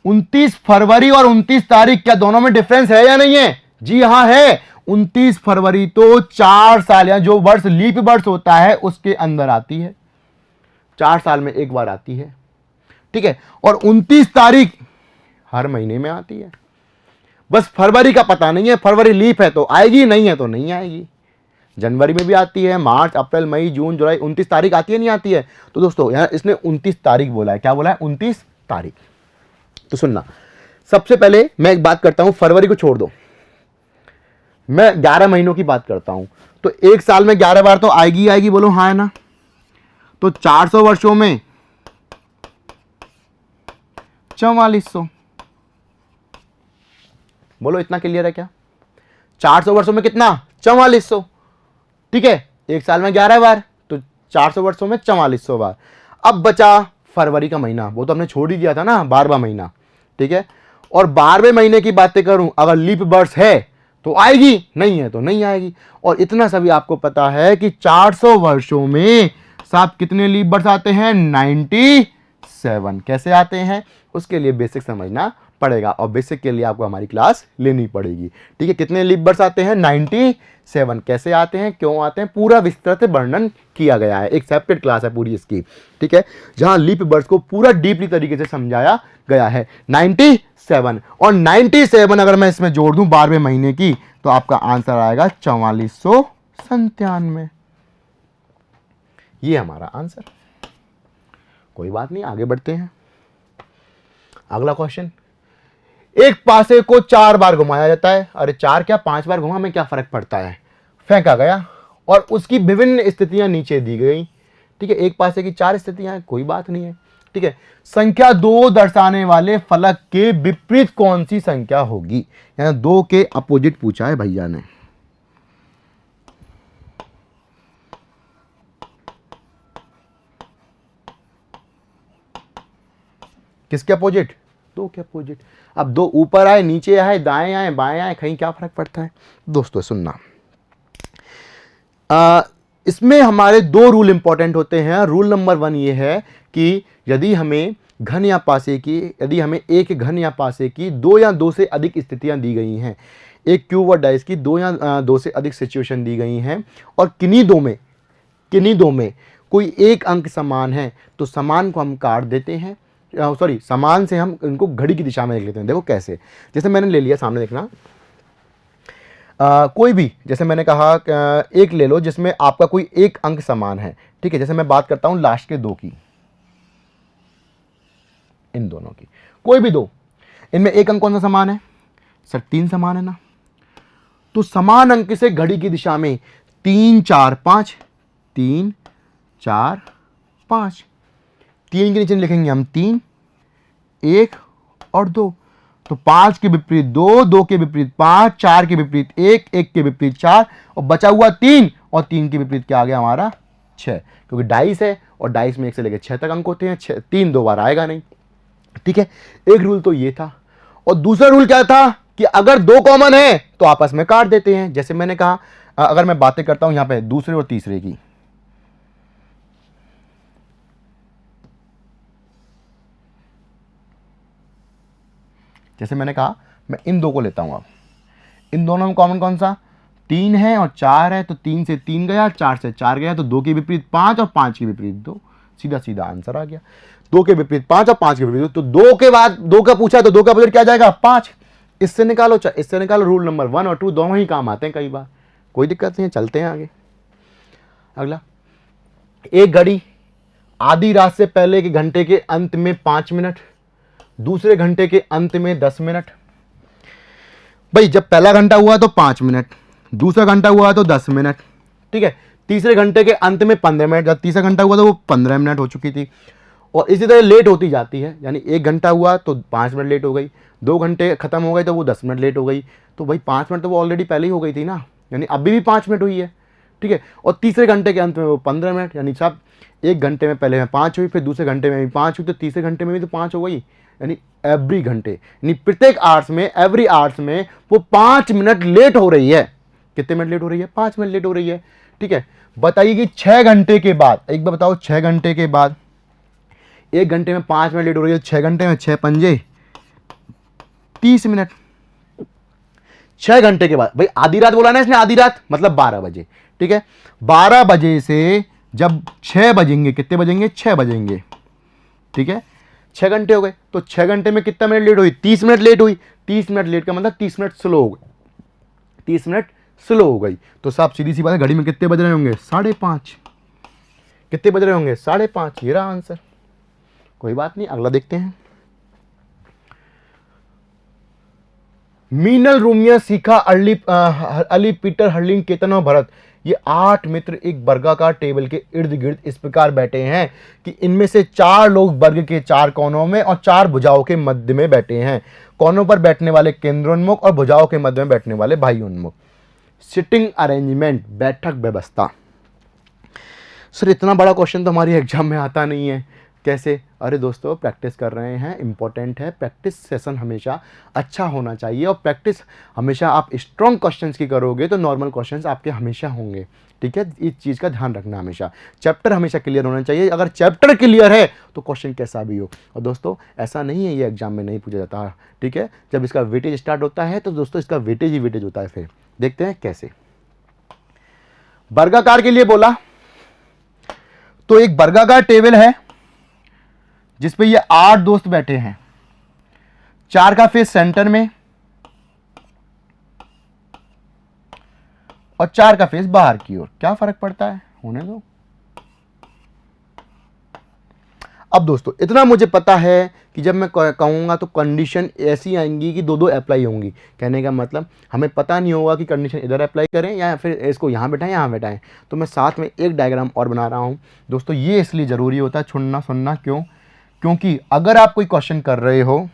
29 फरवरी और 29 तारीख, क्या दोनों में डिफरेंस है या नहीं है? जी हां है। 29 फरवरी तो 4 साल या जो वर्ष लीप वर्ष होता है उसके अंदर आती है, 4 साल में एक बार आती है, ठीक है। और 29 तारीख हर महीने में आती है। बस फरवरी का पता नहीं है, फरवरी लीप है तो आएगी, नहीं है तो नहीं आएगी। जनवरी में भी आती है, मार्च, अप्रैल, मई, जून, जुलाई, 29 तारीख आती है, नहीं आती है? तो दोस्तों यहां इसने 29 तारीख बोला है। क्या बोला है? 29 तारीख। तो सुनना, सबसे पहले मैं एक बात करता हूं, फरवरी को छोड़ दो, मैं 11 महीनों की बात करता हूं। तो एक साल में 11 बार तो आएगी आएगी, बोलो हाँ है ना? तो 400 वर्षों में 4400, बोलो इतना क्लियर है क्या? 400 वर्षों में कितना? 4400, ठीक है। एक साल में 11 बार, तो 400 वर्षों में 4400 बार। अब बचा फरवरी का महीना, वो तो हमने छोड़ ही दिया था ना, 12वां महीना, ठीक है। और 12वें महीने की बातें करूं, अगर लीप वर्ष है तो आएगी, नहीं है तो नहीं आएगी। और इतना सभी आपको पता है कि 400 वर्षों में साहब कितने लीप वर्ष आते हैं, 97। कैसे आते हैं, उसके लिए बेसिक समझना पड़ेगा, और बेसिक के लिए आपको हमारी क्लास लेनी पड़ेगी, ठीक है। कितने लीप वर्ष आते हैं, 97। कैसे आते हैं, क्यों आते हैं, पूरा विस्तृत वर्णन किया गया है, एक सेपरेट क्लास है पूरी इसकी, ठीक है, जहां लीप वर्ष को पूरा डीपली तरीके से समझाया गया है। 97 और 97 अगर मैं इसमें जोड़ दूं 12वें महीने की, तो आपका आंसर आएगा 4497। ये हमारा आंसर। कोई बात नहीं, आगे बढ़ते हैं। अगला क्वेश्चन, एक पासे को 4 बार घुमाया जाता है, अरे 4 क्या 5 बार घुमा में क्या फर्क पड़ता है, फेंका गया और उसकी विभिन्न स्थितियां नीचे दी गई, ठीक है। एक पासे की 4 स्थितियां हैं, कोई बात नहीं है, ठीक है। संख्या 2 दर्शाने वाले फलक के विपरीत कौन सी संख्या होगी, यहां 2 के अपोजिट पूछा है भैया ने। किसके अपोजिट, 2 के अपोजिट। अब 2 ऊपर आए, नीचे आए, दाएं आए, बाएं आए, कहीं क्या फर्क पड़ता है दोस्तों, सुनना। इसमें हमारे 2 रूल इंपॉर्टेंट होते हैं। रूल नंबर 1 ये है कि यदि हमें घन या पासे की, यदि हमें एक घन या पासे की 2 या 2 से अधिक स्थितियां दी गई हैं, एक क्यूब और डाइस की 2 या 2 से अधिक सिचुएशन दी गई हैं, और किन्हीं दो में कोई एक अंक समान है, तो समान को हम काट देते हैं, सॉरी समान से हम इनको घड़ी की दिशा में लिख लेते हैं। देखो कैसे, जैसे मैंने ले लिया, सामने देखना, कोई भी, जैसे मैंने कहा एक ले लो जिसमें आपका कोई एक अंक समान है, ठीक है। जैसे मैं बात करता हूं लास्ट के 2 की, इन दोनों की, कोई भी 2, इनमें एक अंक कौन सा समान है सर, 3 समान है ना। तो समान अंक से घड़ी की दिशा में 3 4 5, 3 4 5, 3 के नीचे लिखेंगे हम 3, 1 और 2, तो 5 के विपरीत 2, 2 के विपरीत 5, 4 के विपरीत 1, 1 के विपरीत 4, और बचा हुआ 3, और 3 के विपरीत क्या आ गया हमारा 6, क्योंकि डाइस है और डाइस में 1 से लेकर 6 तक अंक होते हैं, 3 2 बार आएगा नहीं, ठीक है। एक रूल तो ये था, और दूसरा रूल क्या था कि अगर 2 कॉमन है तो आपस में काट देते हैं। जैसे मैंने कहा, अगर मैं बातें करता हूं यहां पे दूसरे और तीसरे की, जैसे मैंने कहा मैं इन 2 को लेता हूं, अब इन दोनों में कॉमन कौन सा, 3 है और 4 है, तो 3 से 3 गया, 4 से 4 गया, तो 2 के विपरीत 5 और 5 के विपरीत 2, सीधा सीधा आंसर आ गया। 2 के विपरीत 5 और 5 के विपरीत 2, तो 2 के बाद 2 का पूछा तो 2 का अपोजिट क्या जाएगा 5, इससे निकालो चाहे इससे निकालो। रूल नंबर 1 और 2 दोनों ही काम आते हैं कई बार, कोई दिक्कत नहीं है, चलते हैं आगे। अगला, एक घड़ी आधी रात से पहले के घंटे के अंत में 5 मिनट, दूसरे घंटे के अंत में 10 मिनट। भाई जब पहला घंटा हुआ तो 5 मिनट, दूसरा घंटा हुआ तो 10 मिनट, ठीक है। तीसरे घंटे के अंत में 15 मिनट, जब तीसरा घंटा हुआ तो वो 15 मिनट हो चुकी थी, और इसी तरह लेट होती जाती है, यानी 1 घंटा हुआ तो 5 मिनट लेट हो गई, 2 घंटे खत्म हो गए तो वो 10 मिनट लेट हो गई, तो भाई 5 मिनट तो वो ऑलरेडी पहले ही हो गई थी ना, यानी अभी भी 5 मिनट हुई है, ठीक है। और तीसरे घंटे के अंत में वो 15 मिनट, यानी साहब 1 घंटे में पहले में 5 हुई, फिर दूसरे घंटे में भी 5 हुई, तो तीसरे घंटे में भी तो 5 हो गई, यानी एवरी घंटे, यानी प्रत्येक आवर्स में, एवरी आवर्स में वो 5 मिनट लेट हो रही है। कितने मिनट लेट हो रही है, 5 मिनट लेट हो रही है, ठीक है। बताइए कि 6 घंटे के बाद, एक बार बताओ, 6 घंटे के बाद 1 घंटे में 5 मिनट लेट हो रही है, 6 घंटे में 6 पंजे 30 मिनट। 6 घंटे के बाद, भाई आधी रात बोला ना इसने, आधी रात मतलब 12 बजे, ठीक है। 12 बजे से जब 6 बजेंगे, कितने बजेंगे, 6 बजेंगे, ठीक है। 6 घंटे हो गए, तो 6 घंटे में कितना मिनट लेट हुई, 30 मिनट लेट हुई। 30 मिनट लेट का मतलब 30 मिनट स्लो हो गई, 30 मिनट स्लो हो गई, तो साहब सीधी सी बात है, घड़ी में कितने बज रहे होंगे, 5:30। कितने बज रहे होंगे, 5:30। ये रहा आंसर, कोई बात नहीं। अगला देखते हैं। मीनल, रूमिया, सीखा, अली, पीटर, हर्लिन, केतन और भरत, ये 8 मित्र एक वर्गाकार टेबल के इर्द गिर्द इस प्रकार बैठे हैं कि इनमें से 4 लोग वर्ग के 4 कोनों में और 4 भुजाओं के मध्य में बैठे हैं। कोनों पर बैठने वाले केंद्रोन्मुख और भुजाओं के मध्य में बैठने वाले बाह्योन्मुख। सिटिंग अरेंजमेंट, बैठक व्यवस्था, सर इतना बड़ा क्वेश्चन तो हमारी एग्जाम में आता नहीं है, कैसे? अरे दोस्तों, प्रैक्टिस कर रहे हैं, इंपॉर्टेंट है। प्रैक्टिस सेशन हमेशा अच्छा होना चाहिए, और प्रैक्टिस हमेशा आप स्ट्रॉन्ग क्वेश्चंस की करोगे तो नॉर्मल क्वेश्चंस आपके हमेशा होंगे। ठीक है, इस चीज़ का ध्यान रखना हमेशा। चैप्टर हमेशा क्लियर होना चाहिए, अगर चैप्टर क्लियर है तो क्वेश्चन कैसा भी हो। और दोस्तों ऐसा नहीं है ये एग्जाम में नहीं पूछा जाता। ठीक है, जब इसका वेटेज स्टार्ट होता है तो दोस्तों इसका वेटेज ही वेटेज होता है। फिर देखते हैं कैसे। वर्गाकार के लिए बोला तो एक वर्गाकार टेबल है जिसपे ये 8 दोस्त बैठे हैं, 4 का फेस सेंटर में और 4 का फेस बाहर की ओर। क्या फर्क पड़ता है, होने दो। अब दोस्तों इतना मुझे पता है कि जब मैं कहूंगा तो कंडीशन ऐसी आएंगी कि दो अप्लाई होंगी। कहने का मतलब हमें पता नहीं होगा कि कंडीशन इधर अप्लाई करें या फिर इसको यहाँ बैठाएं यहाँ बैठाएं। तो मैं साथ में एक डायग्राम और बना रहा हूँ दोस्तों। ये इसलिए ज़रूरी होता है चुनना सुनना। क्यों? क्योंकि अगर आप कोई क्वेश्चन कर रहे हो,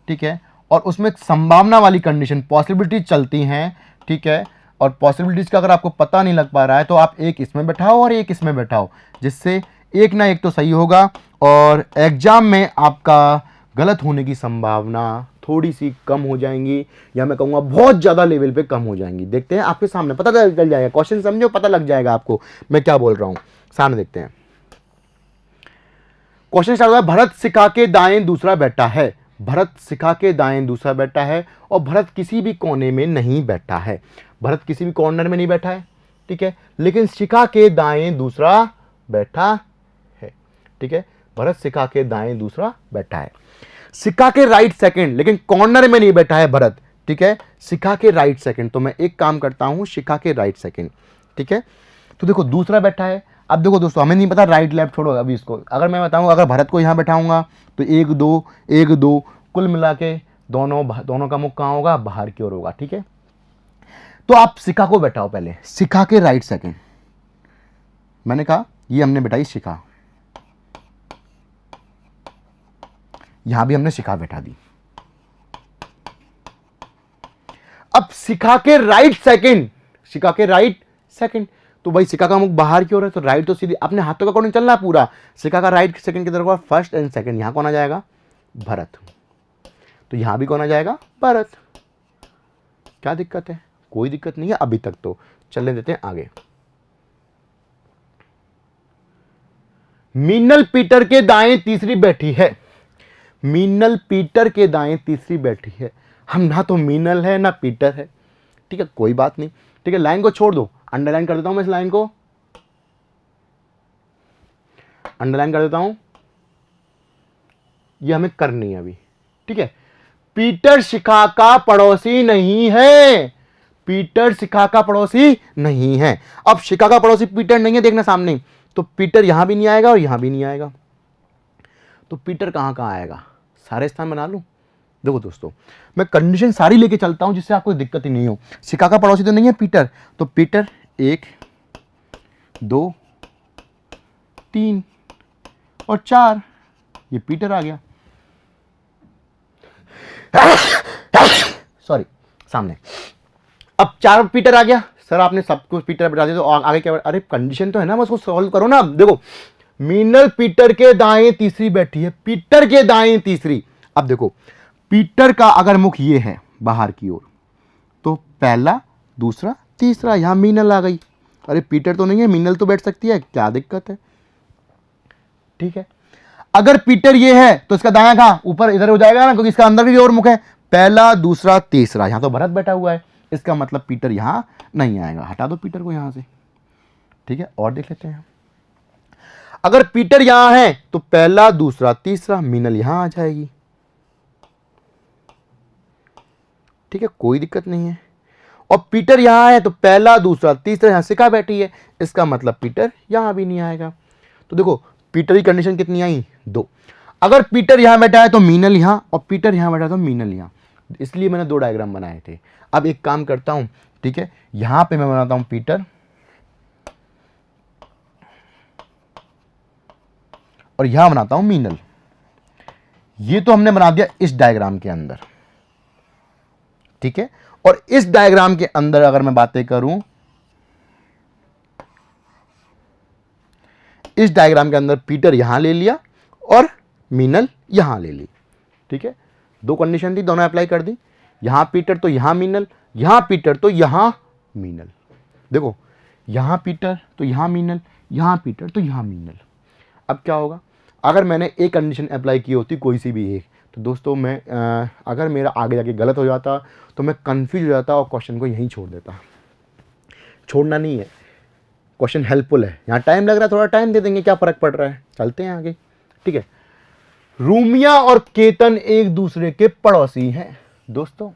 ठीक है, और उसमें संभावना वाली कंडीशन पॉसिबिलिटीज चलती हैं, ठीक है, और पॉसिबिलिटीज का अगर आपको पता नहीं लग पा रहा है तो आप एक इसमें बैठाओ और एक इसमें बैठाओ, जिससे एक ना एक तो सही होगा और एग्जाम में आपका गलत होने की संभावना थोड़ी सी कम हो जाएंगी, या मैं कहूँगा बहुत ज़्यादा लेवल पे कम हो जाएंगी। देखते हैं, आपके सामने पता चल जाएगा, क्वेश्चन समझो, पता लग जाएगा आपको मैं क्या बोल रहा हूँ। सामने देखते हैं, क्वेश्चन स्टार्ट हुआ है, भरत शिखा के दाएं दूसरा बैठा है। भरत शिखा के दाएं दूसरा बैठा है और भरत किसी भी कोने में नहीं बैठा है। भरत किसी भी कॉर्नर में नहीं बैठा है, ठीक है, लेकिन शिखा के दाएं दूसरा बैठा है। ठीक है, भरत शिखा के दाएं दूसरा बैठा है। शिखा के राइट सेकंड, लेकिन कॉर्नर में नहीं बैठा है भरत। ठीक है, शिखा के राइट सेकंड। तो मैं एक काम करता हूं, शिखा के राइट सेकंड। ठीक है, तो देखो दूसरा बैठा है। अब देखो दोस्तों, हमें नहीं पता राइट लेफ्ट, छोड़ो अभी इसको। अगर मैं बताऊं, अगर भरत को यहां बैठाऊंगा तो 1 2 कुल मिला के दोनों का मुख कहां होगा, बाहर की ओर होगा। ठीक है, तो आप शिखा को बैठाओ पहले, शिखा के राइट सेकंड। मैंने कहा ये हमने बैठाई शिखा, यहां भी हमने शिखा बैठा दी। अब शिखा के राइट सेकंड, शिखा के राइट सेकंड, तो भाई शिखा का मुख बाहर की ओर है तो राइट तो सीधे अपने हाथों का अकॉर्डिंग चलना है पूरा। शिखा का राइट सेकंड की तरफ फर्स्ट एंड सेकंड, यहां कौन आ जाएगा, भरत। तो यहां भी कौन आ जाएगा, भरत। क्या दिक्कत है, कोई दिक्कत नहीं है अभी तक। तो चलने देते हैं आगे। मीनल पीटर के दाएं तीसरी बैठी है। मीनल पीटर के दाएं तीसरी बैठी है। हम ना तो मीनल है ना पीटर है। ठीक है, कोई बात नहीं। ठीक है, लाइन को छोड़ दो, अंडरलाइन कर देता हूं मैं, इस लाइन को अंडरलाइन कर देता हूं, ये हमें करनी है अभी। ठीक है, पीटर शिखा का पड़ोसी नहीं है। पीटर शिखा का पड़ोसी नहीं है। अब शिखा का पड़ोसी पीटर नहीं है, देखना सामने, तो पीटर यहां भी नहीं आएगा और यहां भी नहीं आएगा। तो पीटर कहां कहां आएगा, सारे स्थान बना लूं। देखो दोस्तों, मैं कंडीशन सारी लेके चलता हूं जिससे आपको दिक्कत ही नहीं हो। शिखा का पड़ोसी तो नहीं है पीटर, तो पीटर 1 2 3 और 4, ये पीटर आ गया। सॉरी, सामने। अब 4 पीटर आ गया। सर आपने सब कुछ पीटर बैठा दिया तो आगे क्या, अरे कंडीशन तो है ना, बस उसको सॉल्व करो ना। देखो, मीनल पीटर के दाएं तीसरी बैठी है, पीटर के दाएं तीसरी। अब देखो, पीटर का अगर मुख ये है बाहर की ओर, तो पहला दूसरा तीसरा, यहां मीनल आ गई। अरे पीटर तो नहीं है, मीनल तो बैठ सकती है, क्या दिक्कत है। ठीक है, अगर पीटर ये है तो इसका दायां कहां, ऊपर इधर हो जाएगा ना, क्योंकि इसका अंदर भी और मुख है। पहला दूसरा तीसरा, यहां तो भरत बैठा हुआ है, इसका मतलब पीटर यहां नहीं आएगा। हटा दो पीटर को यहां से। ठीक है, और देख लेते हैं। अगर पीटर यहां है तो पहला दूसरा तीसरा, मीनल यहां आ जाएगी। ठीक है, कोई दिक्कत नहीं है। और पीटर यहां है तो पहला दूसरा तीसरा, यहां शिखा बैठी है, इसका मतलब पीटर यहां भी नहीं आएगा। तो देखो, पीटर की कंडीशन कितनी आई, 2। अगर पीटर यहां बैठा है तो मीनल यहां, और पीटर यहां बैठा है तो मीनल यहां, इसलिए मैंने 2 डायग्राम बनाए थे। अब एक काम करता हूं, ठीक है, यहां पे मैं बनाता हूं पीटर और यहां बनाता हूं मीनल। ये तो हमने बना दिया इस डायग्राम के अंदर। ठीक है, और इस डायग्राम के अंदर अगर मैं बातें करूं इस डायग्राम के अंदर पीटर यहां ले लिया और मीनल यहां ले ली। ठीक है, दो कंडीशन थी, दोनों अप्लाई कर दी। यहां पीटर तो यहां मीनल, यहां पीटर तो यहां मीनल। देखो, यहां पीटर तो यहां मीनल, यहां पीटर तो यहां मीनल। अब क्या होगा, अगर मैंने एक कंडीशन अप्लाई की होती कोई सी भी एक, तो दोस्तों मैं अगर मेरा आगे जाके गलत हो जाता तो मैं कंफ्यूज हो जाता और क्वेश्चन को यहीं छोड़ देता। छोड़ना नहीं है, क्वेश्चन हेल्पफुल है। यहाँ टाइम लग रहा है, थोड़ा टाइम दे देंगे, क्या फर्क पड़ रहा है, चलते हैं आगे। ठीक है, रूमिया और केतन एक दूसरे के पड़ोसी हैं। दोस्तों,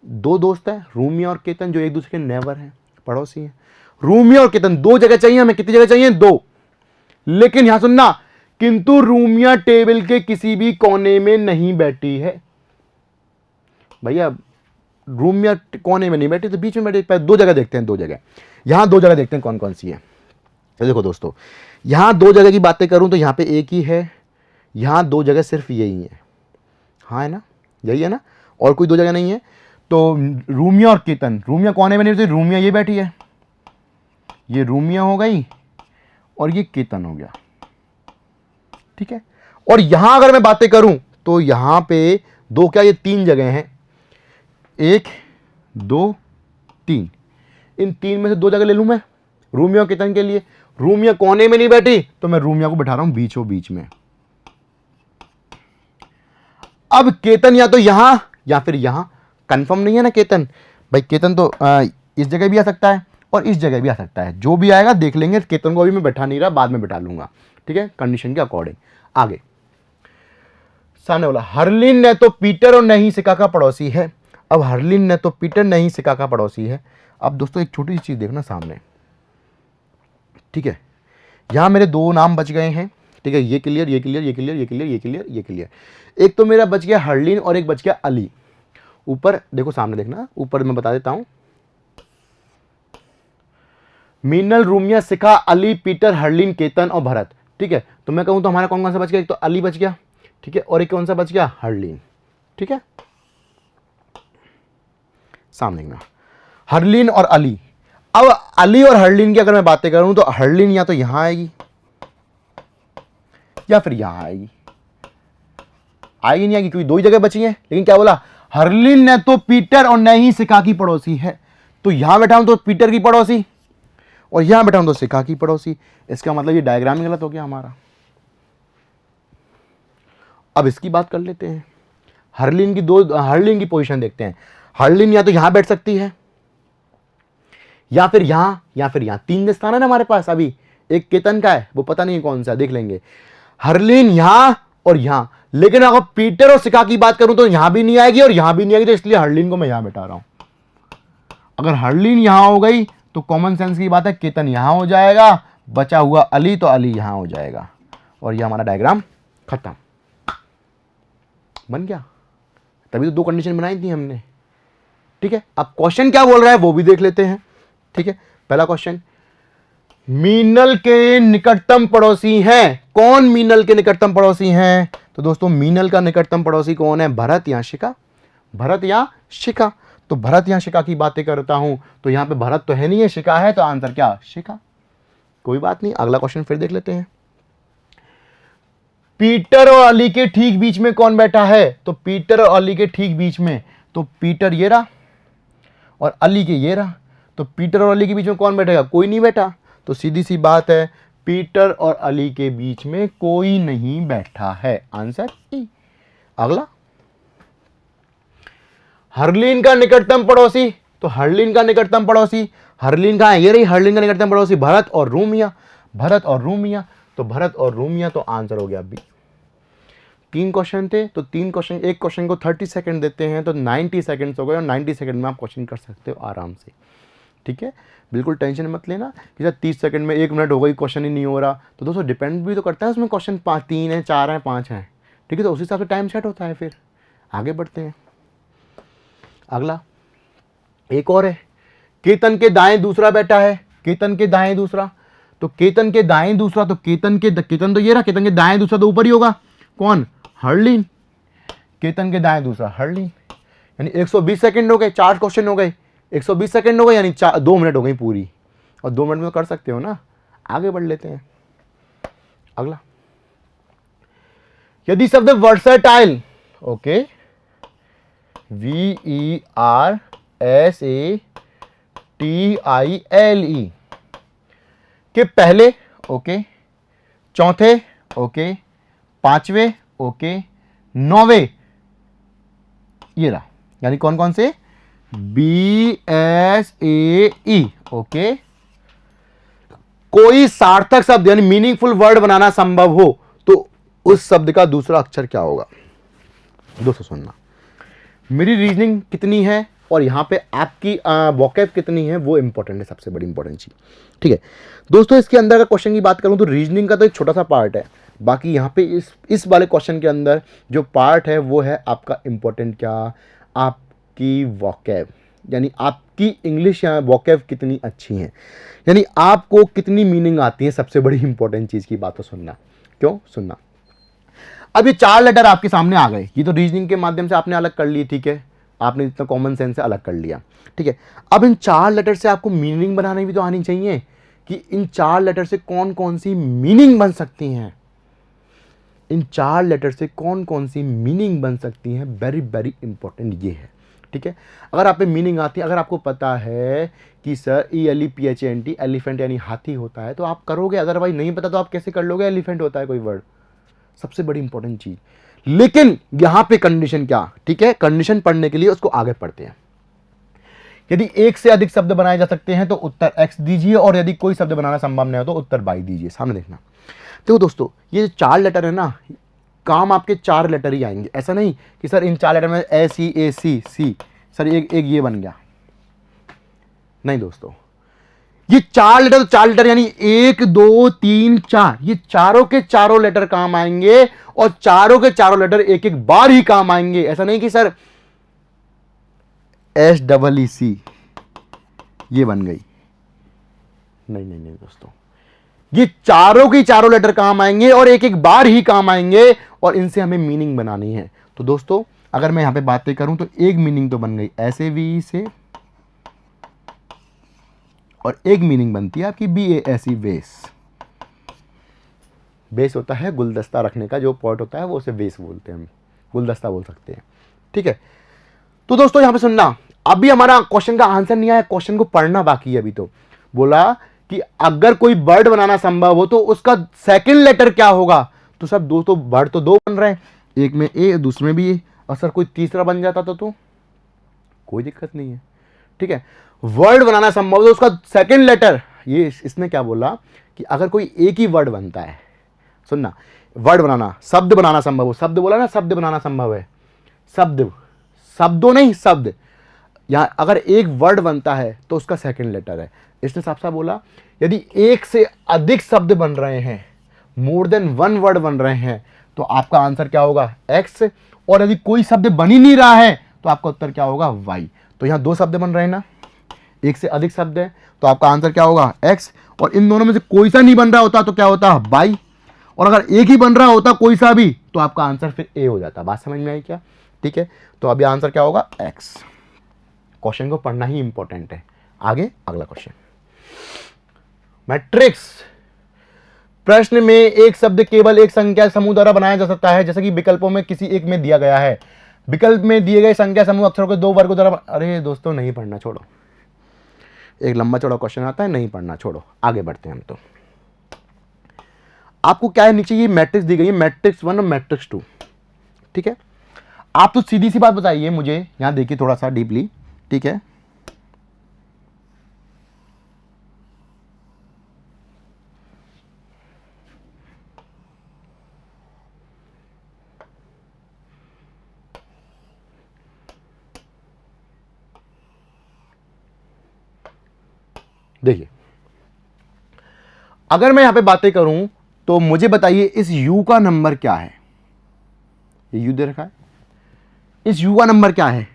दो दोस्त हैं, रूमिया और केतन, जो एक दूसरे के नेबर हैं, पड़ोसी हैं। रूमिया और केतन दो जगह चाहिए हमें, कितनी जगह चाहिए? दो। लेकिन यहां सुनना, किंतु रूमिया टेबल के किसी भी कोने में नहीं बैठी है। भैया रूमिया कोने में नहीं बैठी तो बीच में बैठी। दो जगह देखते हैं, दो जगह, यहां दो जगह देखते हैं कौन कौन सी है। तो देखो दोस्तों, यहां दो जगह की बातें करूं तो यहां पे एक ही है, यहां दो जगह सिर्फ यही है। हाँ है ना, यही है ना, और कोई दो जगह नहीं है। तो रूमिया और केतन, रूमिया कोने में नहीं बैठी, रूमिया ये बैठी है, ये रूमिया हो गई और ये केतन हो गया। ठीक है, और यहां अगर मैं बातें करूं तो यहां पे दो, क्या ये तीन जगह हैं, एक दो तीन, इन तीन में से दो जगह ले लूं मैं रूमिया और केतन के लिए। रूमिया कोने में नहीं बैठी तो मैं रूमिया को बैठा रहा हूं बीचों बीच में। अब केतन या तो यहां या फिर यहां, कंफर्म नहीं है ना केतन। भाई केतन तो इस जगह भी आ सकता है और इस जगह भी आ सकता है, जो भी आएगा देख लेंगे। केतन को अभी मैं बैठा नहीं रहा, बाद में बैठा लूंगा। ठीक है, कंडीशन के अकॉर्डिंग। आगे सामने बोला, हरलिन न तो पीटर और न ही सिका का पड़ोसी है। अब हरलिन न तो पीटर न ही सिका का पड़ोसी है। अब दोस्तों एक छोटी सी चीज देखना सामने। ठीक है, यहां मेरे दो नाम बच गए हैं। ठीक है, ये क्लियर, ये क्लियर, ये क्लियर, ये क्लियर, ये क्लियर, ये क्लियर। एक तो मेरा बच गया हरलिन और एक बच गया अली। ऊपर देखो, सामने देखना, ऊपर मैं बता देता हूं, मीनल, रूमिया, सिका, अली, पीटर, हरलिन, केतन और भरत। ठीक है, तो मैं कहूं तो हमारा कौन कौन सा बच गया? एक तो अली बच गया, ठीक है, और एक कौन सा बच गया? हरलिन। ठीक है, सामने देखना, हरलिन और अली। अब अली और हरलिन की अगर मैं बातें करूं तो हरलिन या तो यहां आएगी या फिर यहां आएगी। आएगी नहीं आएगी, क्योंकि दो ही जगह बची हैं। लेकिन क्या बोला, हरलिन न तो पीटर और न ही सिका की पड़ोसी है। तो यहां बैठा हूं तो पीटर की पड़ोसी, और यहां बैठा हूं तो सिका की पड़ोसी। इसका मतलब ये डायग्राम ही गलत हो गया हमारा। अब इसकी बात कर लेते हैं, हरलिन की पोजीशन देखते हैं। हरलिन या तो यहां बैठ सकती है या फिर यहां या फिर यहां। तीन स्थान है ना हमारे पास, अभी एक केतन का है, वो पता नहीं कौन सा, देख लेंगे। हरलिन यहां और यहां, लेकिन अगर पीटर और सिका की बात करूं तो यहां भी नहीं आएगी और यहां भी नहीं आएगी, तो इसलिए हरलिन को मैं यहां बैठा रहा हूं। अगर हरलिन यहां हो गई तो कॉमन सेंस की बात है, केतन यहां हो जाएगा, बचा हुआ अली तो अली यहां हो जाएगा, और यह हमारा डायग्राम खत्म बन गया। तभी तो दो कंडीशन बनाई थी हमने। ठीक है, अब क्वेश्चन क्या बोल रहा है वो भी देख लेते हैं। ठीक है, पहला क्वेश्चन, मीनल के निकटतम पड़ोसी हैं। कौन मीनल के निकटतम पड़ोसी हैं? तो दोस्तों मीनल का निकटतम पड़ोसी कौन है? भरत या शिखा, भरत या शिखा। तो भरत या शिखा की बातें करता हूं तो यहां पे भरत तो है नहीं है, शिखा है, तो आंसर क्या? शिखा। कोई बात नहीं, अगला क्वेश्चन फिर देख लेते हैं। पीटर और अली के ठीक बीच में कौन बैठा है? तो पीटर और अली के ठीक बीच में, तो पीटर ये रहा और अली के ये रहा, तो पीटर और अली के बीच में कौन बैठेगा? कोई नहीं बैठा। तो सीधी सी बात है, पीटर और अली के बीच में कोई नहीं बैठा है, आंसर ई। अगला, हरलिन का निकटतम पड़ोसी, तो हरलिन का निकटतम पड़ोसी, हरलिन कहां है? ये रही हरलिन का निकटतम पड़ोसी, भरत और रूमिया, भरत और रूमिया, तो भरत और रूमिया, तो आंसर हो गया बी। तीन क्वेश्चन थे, तो तीन क्वेश्चन, एक क्वेश्चन को 30 सेकंड देते हैं तो 90 सेकंड्स हो गए, और 90 सेकंड में आप क्वेश्चन कर सकते हो आराम से। ठीक है, बिल्कुल टेंशन मत लेना कि सर 30 सेकंड में 1 मिनट हो गई, क्वेश्चन ही नहीं हो रहा। तो दोस्तों डिपेंड भी तो करता है उसमें, क्वेश्चन 3 है, 4 है, 5 है। ठीक है, तो उस हिसाब से टाइम सेट होता है। फिर आगे बढ़ते हैं। अगला एक और है, केतन के दाएं दूसरा बैठा है, केतन के दाएं दूसरा, तो केतन के दाएं दूसरा, तो केतन तो ये रहा, केतन के दाएं दूसरा तो ऊपर ही होगा, कौन? हरलिन। केतन के दाएं दूसरा हरलिन, यानी 120 सेकंड हो गए, 4 क्वेश्चन हो गए, 120 सेकंड हो गए, यानी 2 मिनट हो गई पूरी, और 2 मिनट में कर सकते हो ना। आगे बढ़ लेते हैं। अगला, यदि शब्द वर्सेटाइल, ओके, VERSATILE के पहले, ओके, चौथे, ओके, पांचवे, ओके, नौवे, ये रहा, यानी कौन कौन से, BSAE, ओके, कोई सार्थक शब्द यानी मीनिंगफुल वर्ड बनाना संभव हो तो उस शब्द का दूसरा अक्षर क्या होगा। दोस्तों सुनना, मेरी रीजनिंग कितनी है और यहां पे आपकी वोकैब कितनी है वो इंपॉर्टेंट है, सबसे बड़ी इंपॉर्टेंट चीज। ठीक है दोस्तों, इसके अंदर अगर क्वेश्चन की बात करूं तो रीजनिंग का तो एक छोटा सा पार्ट है, बाकी यहाँ पे इस वाले क्वेश्चन के अंदर जो पार्ट है वो है आपका इंपॉर्टेंट क्या, आपकी वोकैब, यानी आपकी इंग्लिश या वोकैब कितनी अच्छी है, यानी आपको कितनी मीनिंग आती है। सबसे बड़ी इंपॉर्टेंट चीज की बात तो सुनना, क्यों सुनना। अब ये 4 लेटर आपके सामने आ गए, ये तो रीजनिंग के माध्यम से आपने अलग कर लिए, ठीक है, आपने इतना कॉमन सेंस से अलग कर लिया, ठीक है। अब इन 4 लेटर से आपको मीनिंग बनानी भी तो आनी चाहिए कि इन 4 लेटर से कौन कौन सी मीनिंग बन सकती हैं, इन 4 लेटर से कौन कौन सी मीनिंग बन सकती हैं, वेरी वेरी इंपॉर्टेंट ये है, ठीक है। अगर आप पे मीनिंग आती है, अगर आपको पता है कि सर ELEPHANT एलिफेंट यानी हाथी होता है तो आप करोगे, अदरवाइज नहीं पता तो आप कैसे कर लोगे एलिफेंट होता है कोई वर्ड, सबसे बड़ी इंपॉर्टेंट चीज। लेकिन यहां पे कंडीशन क्या, ठीक है, कंडीशन पढ़ने के लिए उसको आगे पढ़ते हैं। यदि एक से अधिक शब्द बनाए जा सकते हैं तो उत्तर X दीजिए, और यदि कोई शब्द बनाना संभव नहीं हो तो उत्तर Y दीजिए। सामने देखना, देखो दोस्तों, ये 4 लेटर है ना, काम आपके 4 लेटर ही आएंगे, ऐसा नहीं कि सर इन 4 लेटर में SEACC, सर एक ये बन गया, नहीं दोस्तों, ये 4 लेटर तो 4 लेटर यानी 1 2 3 4, ये चारों के चारों लेटर काम आएंगे और चारों के चारों लेटर एक एक बार ही काम आएंगे। ऐसा नहीं कि सर SEEC ये बन गई, नहीं नहीं नहीं दोस्तों, ये चारों के चारों लेटर काम आएंगे और एक एक बार ही काम आएंगे और इनसे हमें मीनिंग बनानी है। तो दोस्तों अगर मैं यहां पे बातें करूं तो एक मीनिंग तो बन गई SAVE से, और एक मीनिंग बनती है आपकी BASE, वेस। बेस होता है गुलदस्ता रखने का जो पॉट होता है, वो उसे बेस बोलते हैं, हम गुलदस्ता बोल सकते हैं, ठीक है। तो दोस्तों यहां पे सुनना, अभी हमारा क्वेश्चन का आंसर नहीं आया, क्वेश्चन को पढ़ना बाकी है। अभी तो बोला कि अगर कोई वर्ड बनाना संभव हो तो उसका सेकंड लेटर क्या होगा, तो सब दोस्तों वर्ड तो 2 बन रहे हैं, एक में ए दूसरे में भी ए, और सर कोई तीसरा बन जाता तो कोई दिक्कत नहीं है, ठीक है। वर्ड बनाना संभव है उसका सेकंड लेटर, ये इसने क्या बोला कि अगर कोई एक ही वर्ड बनता है, सुनना, वर्ड बनाना, शब्द बनाना संभव हो, शब्द बोला ना, शब्द बनाना संभव है, शब्द, शब्दों नहीं शब्द, यहां अगर एक वर्ड बनता है तो उसका सेकंड लेटर है। इसने साफ साफ बोला यदि एक से अधिक शब्द बन रहे हैं, मोर देन 1 वर्ड बन रहे हैं, तो आपका आंसर क्या होगा X, और यदि कोई शब्द बन ही नहीं रहा है तो आपका उत्तर क्या होगा Y। तो यहां 2 शब्द बन रहे हैं ना, एक से अधिक शब्द है, तो आपका आंसर क्या होगा X, और इन दोनों में से कोई सा नहीं बन रहा होता तो क्या होता Y, और अगर एक ही बन रहा होता कोई सा भी तो आपका आंसर फिर A हो जाता। बात समझ में आई क्या, ठीक है। तो अभी आंसर क्या होगा X। क्वेश्चन को पढ़ना ही इंपॉर्टेंट है। आगे अगला क्वेश्चन, मैट्रिक्स। प्रश्न में एक शब्द केवल एक संख्या समूह द्वारा बनाया जा सकता है, जैसे कि विकल्पों में किसी एक में दिया गया है। विकल्प में दिए गए संख्या समूह अक्षरों के 2 वर्गों द्वारा, अरे दोस्तों नहीं पढ़ना, छोड़ो, एक लंबा चौड़ा क्वेश्चन आता है, नहीं पढ़ना, छोड़ो, आगे बढ़ते हैं हम। तो आपको क्या है, नीचे ये मैट्रिक्स दी गई है, मैट्रिक्स 1 और मैट्रिक्स 2, ठीक है। आप तो सीधी सी बात बताइए मुझे, यहां देखिए थोड़ा सा डीपली, ठीक है। देखिए अगर मैं यहां पे बातें करूं तो मुझे बताइए इस U का नंबर क्या है, ये U दे रखा है, इस U का नंबर क्या है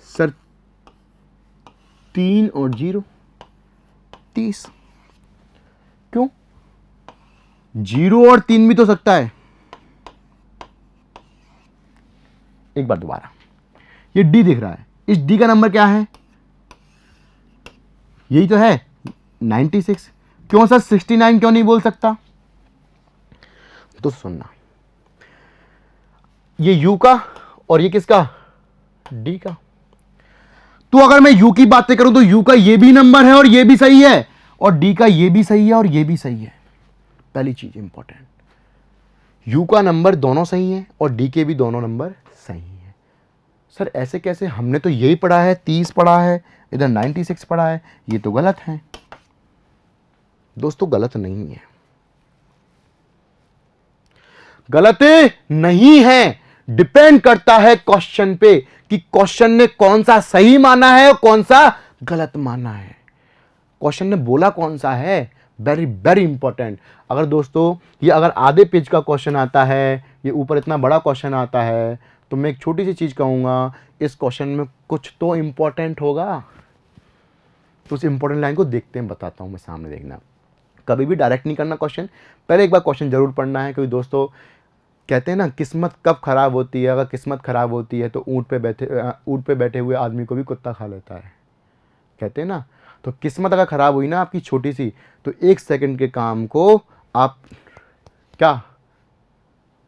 सर, 3 और 0 30, क्यों 0 और 3 भी तो सकता है। एक बार दोबारा, ये D दिख रहा है, इस D का नंबर क्या है, यही तो है 96, क्यों सर 69 क्यों नहीं बोल सकता। तो सुनना, ये यू का और ये किसका, डी का। तो अगर मैं यू की बातें करूं तो यू का ये भी नंबर है और ये भी सही है, और डी का ये भी सही है और ये भी सही है। पहली चीज इंपॉर्टेंट, यू का नंबर दोनों सही है और डी के भी दोनों नंबर सही है। सर ऐसे कैसे, हमने तो यही पढ़ा है, 30 पढ़ा है, इधर 96 पढ़ा है, ये तो गलत है। दोस्तों गलत नहीं है, गलत नहीं है, डिपेंड करता है क्वेश्चन पे कि क्वेश्चन ने कौन सा सही माना है और कौन सा गलत माना है, क्वेश्चन ने बोला कौन सा है। Very very important. अगर दोस्तों ये अगर आधे पेज का क्वेश्चन आता है, ये ऊपर इतना बड़ा क्वेश्चन आता है, तो मैं एक छोटी सी चीज कहूंगा, इस क्वेश्चन में कुछ तो इंपॉर्टेंट होगा। तो उस इंपॉर्टेंट लाइन को देखते हैं, बताता हूं मैं, सामने देखना। कभी भी डायरेक्ट नहीं करना क्वेश्चन, पहले एक बार क्वेश्चन जरूर पढ़ना है, क्योंकि दोस्तों कहते हैं ना किस्मत कब खराब होती है, अगर किस्मत खराब होती है तो ऊंट पे बैठे हुए आदमी को भी कुत्ता खा लेता है, कहते हैं ना। तो किस्मत अगर खराब हुई ना आपकी छोटी सी, तो 1 सेकंड के काम को आप क्या,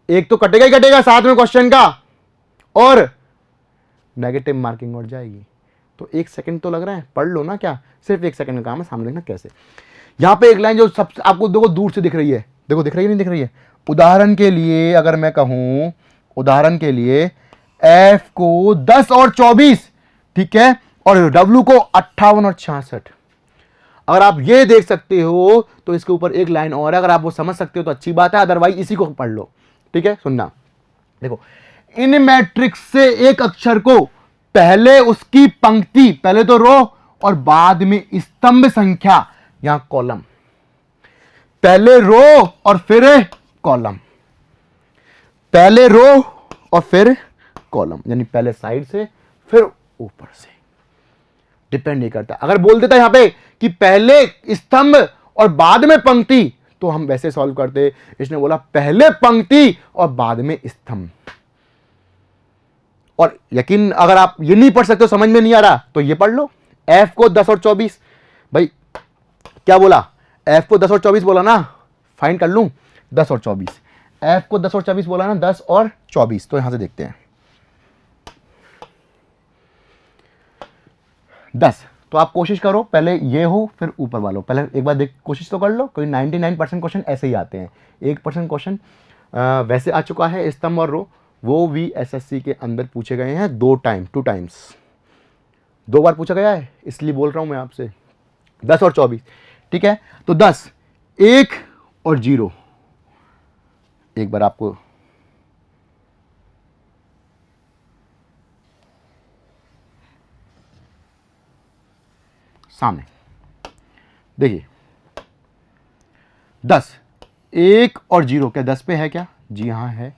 एक तो कटेगा ही कटेगा साथ में क्वेश्चन का, और नेगेटिव मार्किंग उड़ जाएगी। तो 1 सेकंड तो लग रहा है, पढ़ लो ना, क्या सिर्फ 1 सेकंड का काम है, सामने देखना कैसे। यहां पे एक लाइन जो सब आपको देखो दूर से दिख रही है, देखो दिख रही है नहीं दिख रही है। उदाहरण के लिए अगर मैं कहूं, उदाहरण के लिए F को 10 और 24, ठीक है, और W को 58 और 66, अगर आप ये देख सकते हो तो इसके ऊपर एक लाइन और है, अगर आप वो समझ सकते हो तो अच्छी बात है, अदरवाइज इसी को पढ़ लो, ठीक है। सुनना, देखो, इन मैट्रिक्स से एक अक्षर को पहले उसकी पंक्ति, पहले तो रो और बाद में स्तंभ संख्या, यहां कॉलम, पहले रो और फिर कॉलम, पहले रो और फिर कॉलम, यानी पहले साइड से फिर ऊपर से, डिपेंड नहीं करता। अगर बोल देता यहां पे कि पहले स्तंभ और बाद में पंक्ति, तो हम वैसे सॉल्व करते, इसने बोला पहले पंक्ति और बाद में स्तंभ। और यकीन अगर आप ये नहीं पढ़ सकते हो, समझ में नहीं आ रहा, तो ये पढ़ लो, F को 10 और 24, भाई क्या बोला, F को 10 और 24 बोला ना, फाइंड कर लूं 10 और 24, F को 10 और 24 बोला ना, 10 और 24, तो यहां से देखते हैं 10, तो आप कोशिश करो पहले ये हो फिर ऊपर वालों, पहले एक बार देख कोशिश तो कर लो, कोई 99% क्वेश्चन ऐसे ही आते हैं। 1% क्वेश्चन वैसे आ चुका है, स्तंभ और रो, वो भी SSC के अंदर पूछे गए हैं 2 टाइम्स, 2 बार पूछा गया है, इसलिए बोल रहा हूं मैं आपसे। 10 और 24, ठीक है, तो 10, 1 और 0, एक बार आपको सामने देखिए, 10, 1 और 0, क्या 10 पे है क्या, जी हाँ है,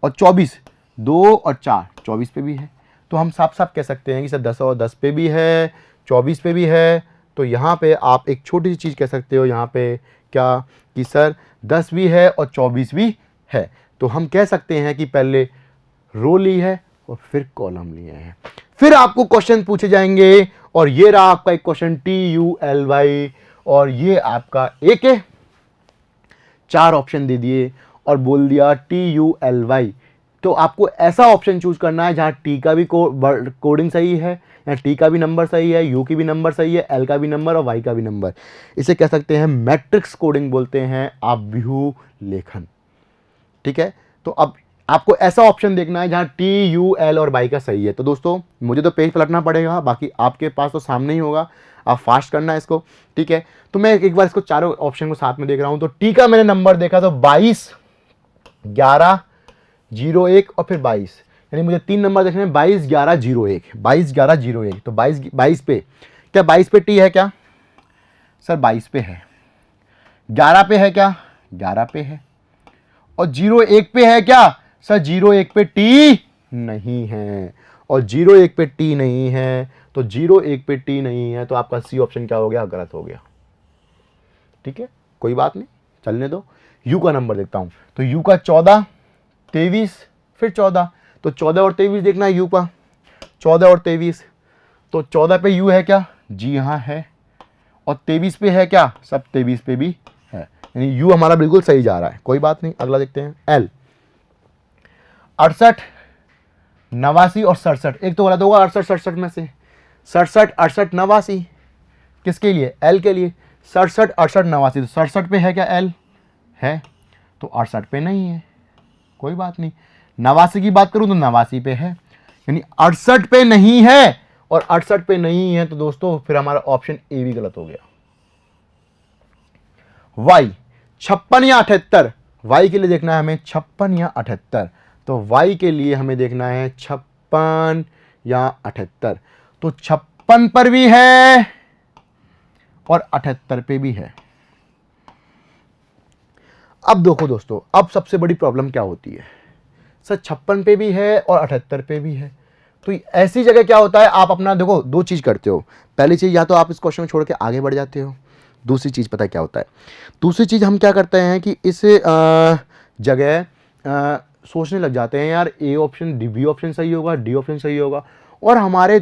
और 24, 2 और 4, 24 पे भी है। तो हम साफ साफ कह सकते हैं कि सर 10 और 10 पे भी है, 24 पे भी है। तो यहाँ पे आप एक छोटी सी चीज़ कह सकते हो यहाँ पे, क्या कि सर 10 भी है और 24 भी है। तो हम कह सकते हैं कि पहले रो ली है और फिर कॉलम लिए हैं। फिर आपको क्वेश्चन पूछे जाएंगे, और ये रहा आपका एक क्वेश्चन TULY, और ये आपका एक है, 4 ऑप्शन दे दिए और बोल दिया TULY। तो आपको ऐसा ऑप्शन चूज करना है जहां T का भी कोडिंग सही है, या T का भी नंबर सही है, U की भी नंबर सही है, L का भी नंबर और Y का भी नंबर। इसे कह सकते हैं मैट्रिक्स कोडिंग बोलते हैं, आव्यूह लेखन, ठीक है। तो अब आपको ऐसा ऑप्शन देखना है जहां T, U, L और Y का सही है। तो दोस्तों मुझे तो पेज पलटना पड़ेगा, बाकी आपके पास तो सामने ही होगा, आप फास्ट करना है इसको, ठीक है। तो मैं एक बार इसको चारों ऑप्शन को साथ में देख रहा हूं। तो T का मैंने नंबर देखा तो 22, 11, 01 और फिर 22, यानी मुझे 3 नंबर देखने हैं, 22, 11, 01, 22, 11, 01। तो 22 पे क्या, 22 पे T है क्या सर, 22 पे है। 11 पे है क्या, 11 पे है। और 01 पे है क्या सर, 01 पे T नहीं है। और 01 पे T नहीं है, तो 01 पे T नहीं है, तो आपका C ऑप्शन क्या हो गया, गलत हो गया, ठीक है। कोई बात नहीं, चलने दो। U का नंबर देखता हूं, तो U का 14, 23 फिर 14, तो 14 और 23 देखना है U का, 14 और 23। तो 14 पे U है क्या, जी हाँ है। और 23 पे है क्या, सब 23 पे भी है, यानी यू हमारा बिल्कुल सही जा रहा है, कोई बात नहीं। अगला देखते हैं एल। 68, 89 और 67, एक तो गलत होगा 68 67 में से। 67 68 89 किसके लिए? एल के लिए। 67 68 89, तो 67 पे है क्या एल? है, तो 68 पे नहीं है, कोई बात नहीं। 89 की बात करूं तो 89 पे है, यानी 68 पे नहीं है और 68 पे नहीं है, तो दोस्तों फिर हमारा ऑप्शन ए भी गलत हो गया। वाई 56 या 78, वाई के लिए देखना है हमें 56 या 78, तो वाई के लिए हमें देखना है 56 या 78, तो 56 पर भी है और 78 पे भी है। अब देखो दोस्तों, अब सबसे बड़ी प्रॉब्लम क्या होती है, सर 56 पे भी है और 78 पे भी है, तो ऐसी जगह क्या होता है, आप अपना देखो दो चीज करते हो। पहली चीज, या तो आप इस क्वेश्चन को छोड़ के आगे बढ़ जाते हो। दूसरी चीज पता है क्या होता है, दूसरी चीज हम क्या करते हैं कि इस जगह सोचने लग जाते हैं यार ए ऑप्शन बी ऑप्शन सही होगा, डी ऑप्शन सही होगा, और हमारे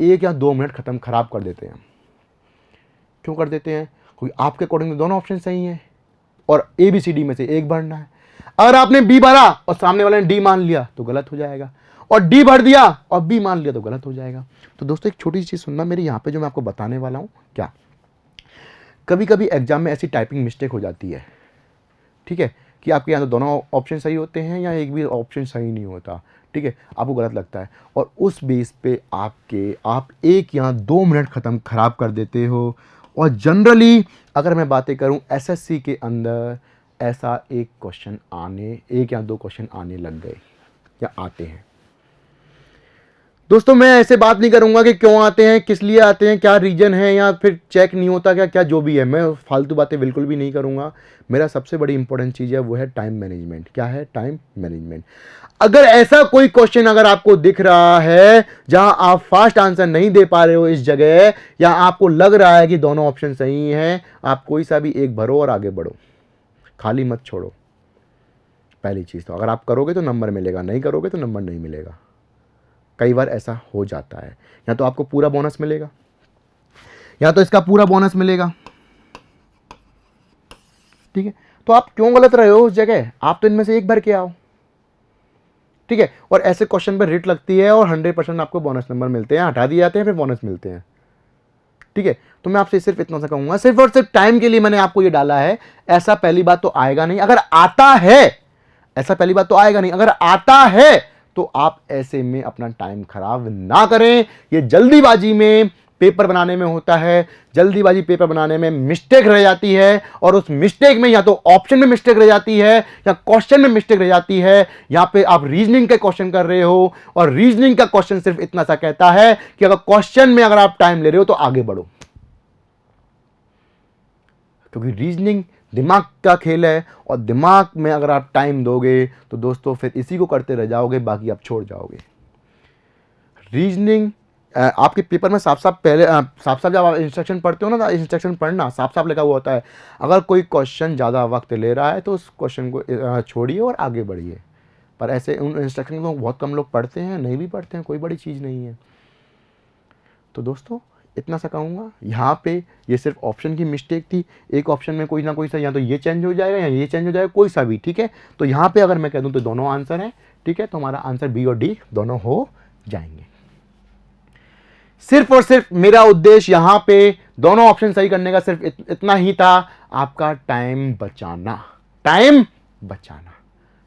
1 या 2 मिनट खत्म खराब कर देते हैं। क्यों कर देते हैं? क्योंकि आपके अकॉर्डिंग तो दोनों ऑप्शन सही हैं और ए बी सी डी में से एक भरना है। अगर आपने बी भरा और सामने वाले ने डी मान लिया तो गलत हो जाएगा, और डी भर दिया और बी मान लिया तो गलत हो जाएगा। तो दोस्तों एक छोटी सी चीज सुनना मेरी यहाँ पे, जो मैं आपको बताने वाला हूँ। क्या कभी कभी एग्जाम में ऐसी टाइपिंग मिस्टेक हो जाती है, ठीक है, कि आपके यहाँ तो दोनों ऑप्शन सही होते हैं या एक भी ऑप्शन सही नहीं होता, ठीक है, आपको गलत लगता है, और उस बेस पे आप 1 या 2 मिनट खत्म खराब कर देते हो। और जनरली अगर मैं बातें करूं एसएससी के अंदर ऐसा एक क्वेश्चन आने, 1 या 2 क्वेश्चन आने लग गए या आते हैं। दोस्तों मैं ऐसे बात नहीं करूंगा कि क्यों आते हैं, किस लिए आते हैं, क्या रीजन है, या फिर चेक नहीं होता क्या, क्या जो भी है, मैं फालतू बातें बिल्कुल भी नहीं करूंगा। मेरा सबसे बड़ी इंपॉर्टेंट चीज़ है वो है टाइम मैनेजमेंट। क्या है? Time management. अगर ऐसा कोई क्वेश्चन अगर आपको दिख रहा है जहां आप फास्ट आंसर नहीं दे पा रहे हो इस जगह, या आपको लग रहा है कि दोनों ऑप्शन सही हैं, आप कोई सा भी एक भरो और आगे बढ़ो, खाली मत छोड़ो। पहली चीज़ तो अगर आप करोगे तो नंबर मिलेगा, नहीं करोगे तो नंबर नहीं मिलेगा। कई बार ऐसा हो जाता है, या तो आपको पूरा बोनस मिलेगा या तो इसका पूरा बोनस मिलेगा, ठीक है, तो आप क्यों गलत रहे हो उस जगह? आप तो इनमें से एक भर के आओ, ठीक है। और ऐसे क्वेश्चन पर रेट लगती है और 100% आपको बोनस नंबर मिलते हैं, हटा दिए जाते हैं फिर बोनस मिलते हैं, ठीक है। तो मैं आपसे सिर्फ इतना सा कहूंगा, सिर्फ और सिर्फ टाइम के लिए मैंने आपको ये डाला है। ऐसा पहली बात तो आएगा नहीं, अगर आता है, ऐसा पहली बात तो आएगा नहीं, अगर आता है तो आप ऐसे में अपना टाइम खराब ना करें। ये जल्दीबाजी में पेपर बनाने में होता है, जल्दीबाजी पेपर बनाने में मिस्टेक रह जाती है, और उस मिस्टेक में या तो ऑप्शन में मिस्टेक रह जाती है या क्वेश्चन में मिस्टेक रह जाती है। यहां पे आप रीजनिंग के क्वेश्चन कर रहे हो, और रीजनिंग का क्वेश्चन सिर्फ इतना सा कहता है कि अगर क्वेश्चन में अगर आप टाइम ले रहे हो तो आगे बढ़ो, क्योंकि रीजनिंग दिमाग का खेल है, और दिमाग में अगर आप टाइम दोगे तो दोस्तों फिर इसी को करते रह जाओगे, बाकी आप छोड़ जाओगे। रीजनिंग आपके पेपर में साफ साफ जब आप इंस्ट्रक्शन पढ़ते हो ना, इंस्ट्रक्शन पढ़ना साफ साफ लिखा हुआ होता है। अगर कोई क्वेश्चन ज़्यादा वक्त ले रहा है तो उस क्वेश्चन को छोड़िए और आगे बढ़िए। पर ऐसे उन इंस्ट्रक्शन को बहुत कम लोग पढ़ते हैं, नहीं भी पढ़ते हैं, कोई बड़ी चीज़ नहीं है। तो दोस्तों इतना सा कहूँगा, यहाँ पे ये सिर्फ ऑप्शन की मिस्टेक थी। एक ऑप्शन में कोई ना कोई सा, या तो ये चेंज हो जाएगा या ये चेंज हो जाएगा, कोई सा भी, ठीक है। तो यहाँ पे अगर मैं कह दूँ तो दोनों आंसर हैं, ठीक है, तो हमारा आंसर बी और डी दोनों हो जाएंगे। सिर्फ और सिर्फ मेरा उद्देश्य यहाँ पे दोनों ऑप्शन सही करने का सिर्फ इतना ही था, आपका टाइम बचाना, टाइम बचाना।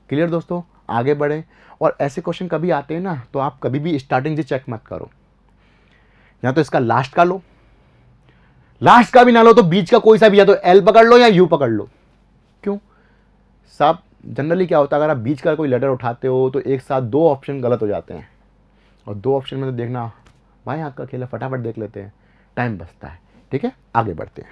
क्लियर दोस्तों? आगे बढ़े। और ऐसे क्वेश्चन कभी आते हैं ना, तो आप कभी भी स्टार्टिंग से चेक मत करो, या तो इसका लास्ट का लो, लास्ट का भी ना लो तो बीच का कोई सा भी, या तो एल पकड़ लो या यू पकड़ लो। क्यों साहब? जनरली क्या होता है, अगर आप बीच का कोई लेटर उठाते हो तो एक साथ 2 ऑप्शन गलत हो जाते हैं, और 2 ऑप्शन में तो देखना भाई हाथ का खेल है, फटाफट देख लेते हैं, टाइम बचता है, ठीक है। आगे बढ़ते हैं।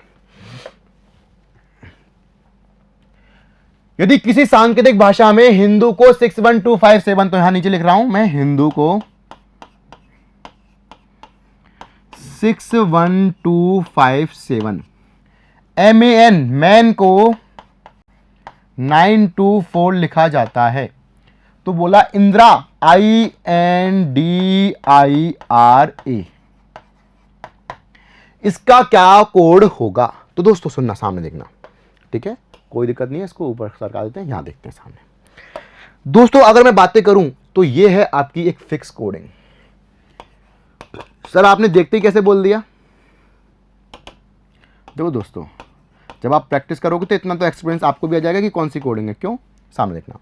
यदि किसी सांकेतिक भाषा में हिंदू को 61257, तो यहां नीचे लिख रहा हूं मैं, हिंदू को 61257, MAN मैन को 924 लिखा जाता है, तो बोला इंदिरा INDIRA, इसका क्या कोड होगा? तो दोस्तों सुनना, सामने देखना, ठीक है, कोई दिक्कत नहीं है, इसको ऊपर सरका देते हैं, यहां देखते हैं सामने। दोस्तों अगर मैं बातें करूं तो ये है आपकी एक फिक्स कोडिंग। सर आपने देखते ही कैसे बोल दिया? देखो दोस्तों, जब आप प्रैक्टिस करोगे तो इतना तो एक्सपीरियंस आपको भी आ जाएगा कि कौन सी कोडिंग है। क्यों? सामने देखना।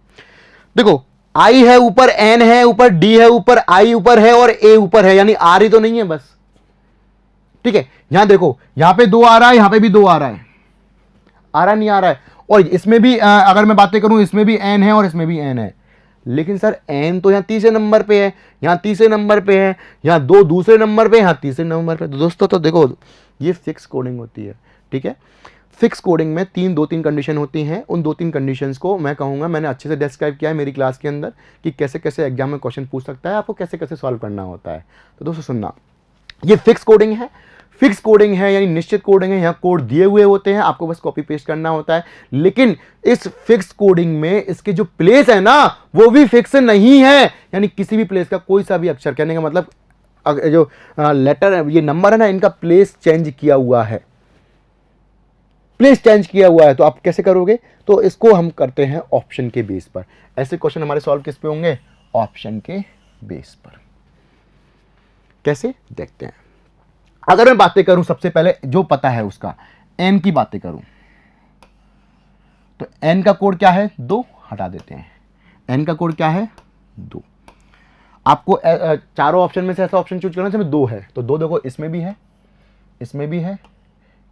देखो आई है ऊपर, एन है ऊपर, डी है ऊपर, आई ऊपर है और ए ऊपर है, यानी आर ही तो नहीं है बस। ठीक है, यहां देखो, यहां पे 2 आ रहा है, यहां पे भी 2 आ रहा है, आ रहा नहीं आ रहा है, और इसमें भी अगर मैं बातें करूं इसमें भी एन है और इसमें भी एन है। लेकिन सर एन तो यहां तीसरे नंबर पे है, यहां तीसरे नंबर पे है, यहां 2 दूसरे नंबर पे, यहां तीसरे नंबर पे। तो दोस्तों तो देखो ये फिक्स कोडिंग होती है। ठीक है, फिक्स कोडिंग में 2-3 कंडीशन होती हैं। उन 2-3 कंडीशंस को मैं कहूंगा, मैंने अच्छे से डिस्क्राइब किया है मेरी क्लास के अंदर कि कैसे कैसे एग्जाम में क्वेश्चन पूछ सकता है, आपको कैसे कैसे सॉल्व करना होता है। तो दोस्तों सुनना, ये फिक्स कोडिंग है। फिक्स कोडिंग है यानी निश्चित कोडिंग है, यहाँ कोड दिए हुए होते हैं, आपको बस कॉपी पेस्ट करना होता है। लेकिन इस फिक्स कोडिंग में इसके जो प्लेस है ना वो भी फिक्स नहीं है, यानी किसी भी प्लेस का कोई सा भी अक्षर, कहने का मतलब जो लेटर है, ये नंबर है ना, इनका प्लेस चेंज किया हुआ है, प्लेस चेंज किया हुआ है। तो आप कैसे करोगे? तो इसको हम करते हैं ऑप्शन के बेस पर। ऐसे क्वेश्चन हमारे सॉल्व किस पे होंगे? ऑप्शन के बेस पर। कैसे? देखते हैं। अगर मैं बातें करूं सबसे पहले जो पता है उसका, एन की बातें करूं तो एन का कोड क्या है? 2, हटा देते हैं। एन का कोड क्या है? 2। आपको चारों ऑप्शन में से ऐसा ऑप्शन चूज करना जिसमें 2 है, तो 2 देखो, इसमें भी है, इसमें भी है,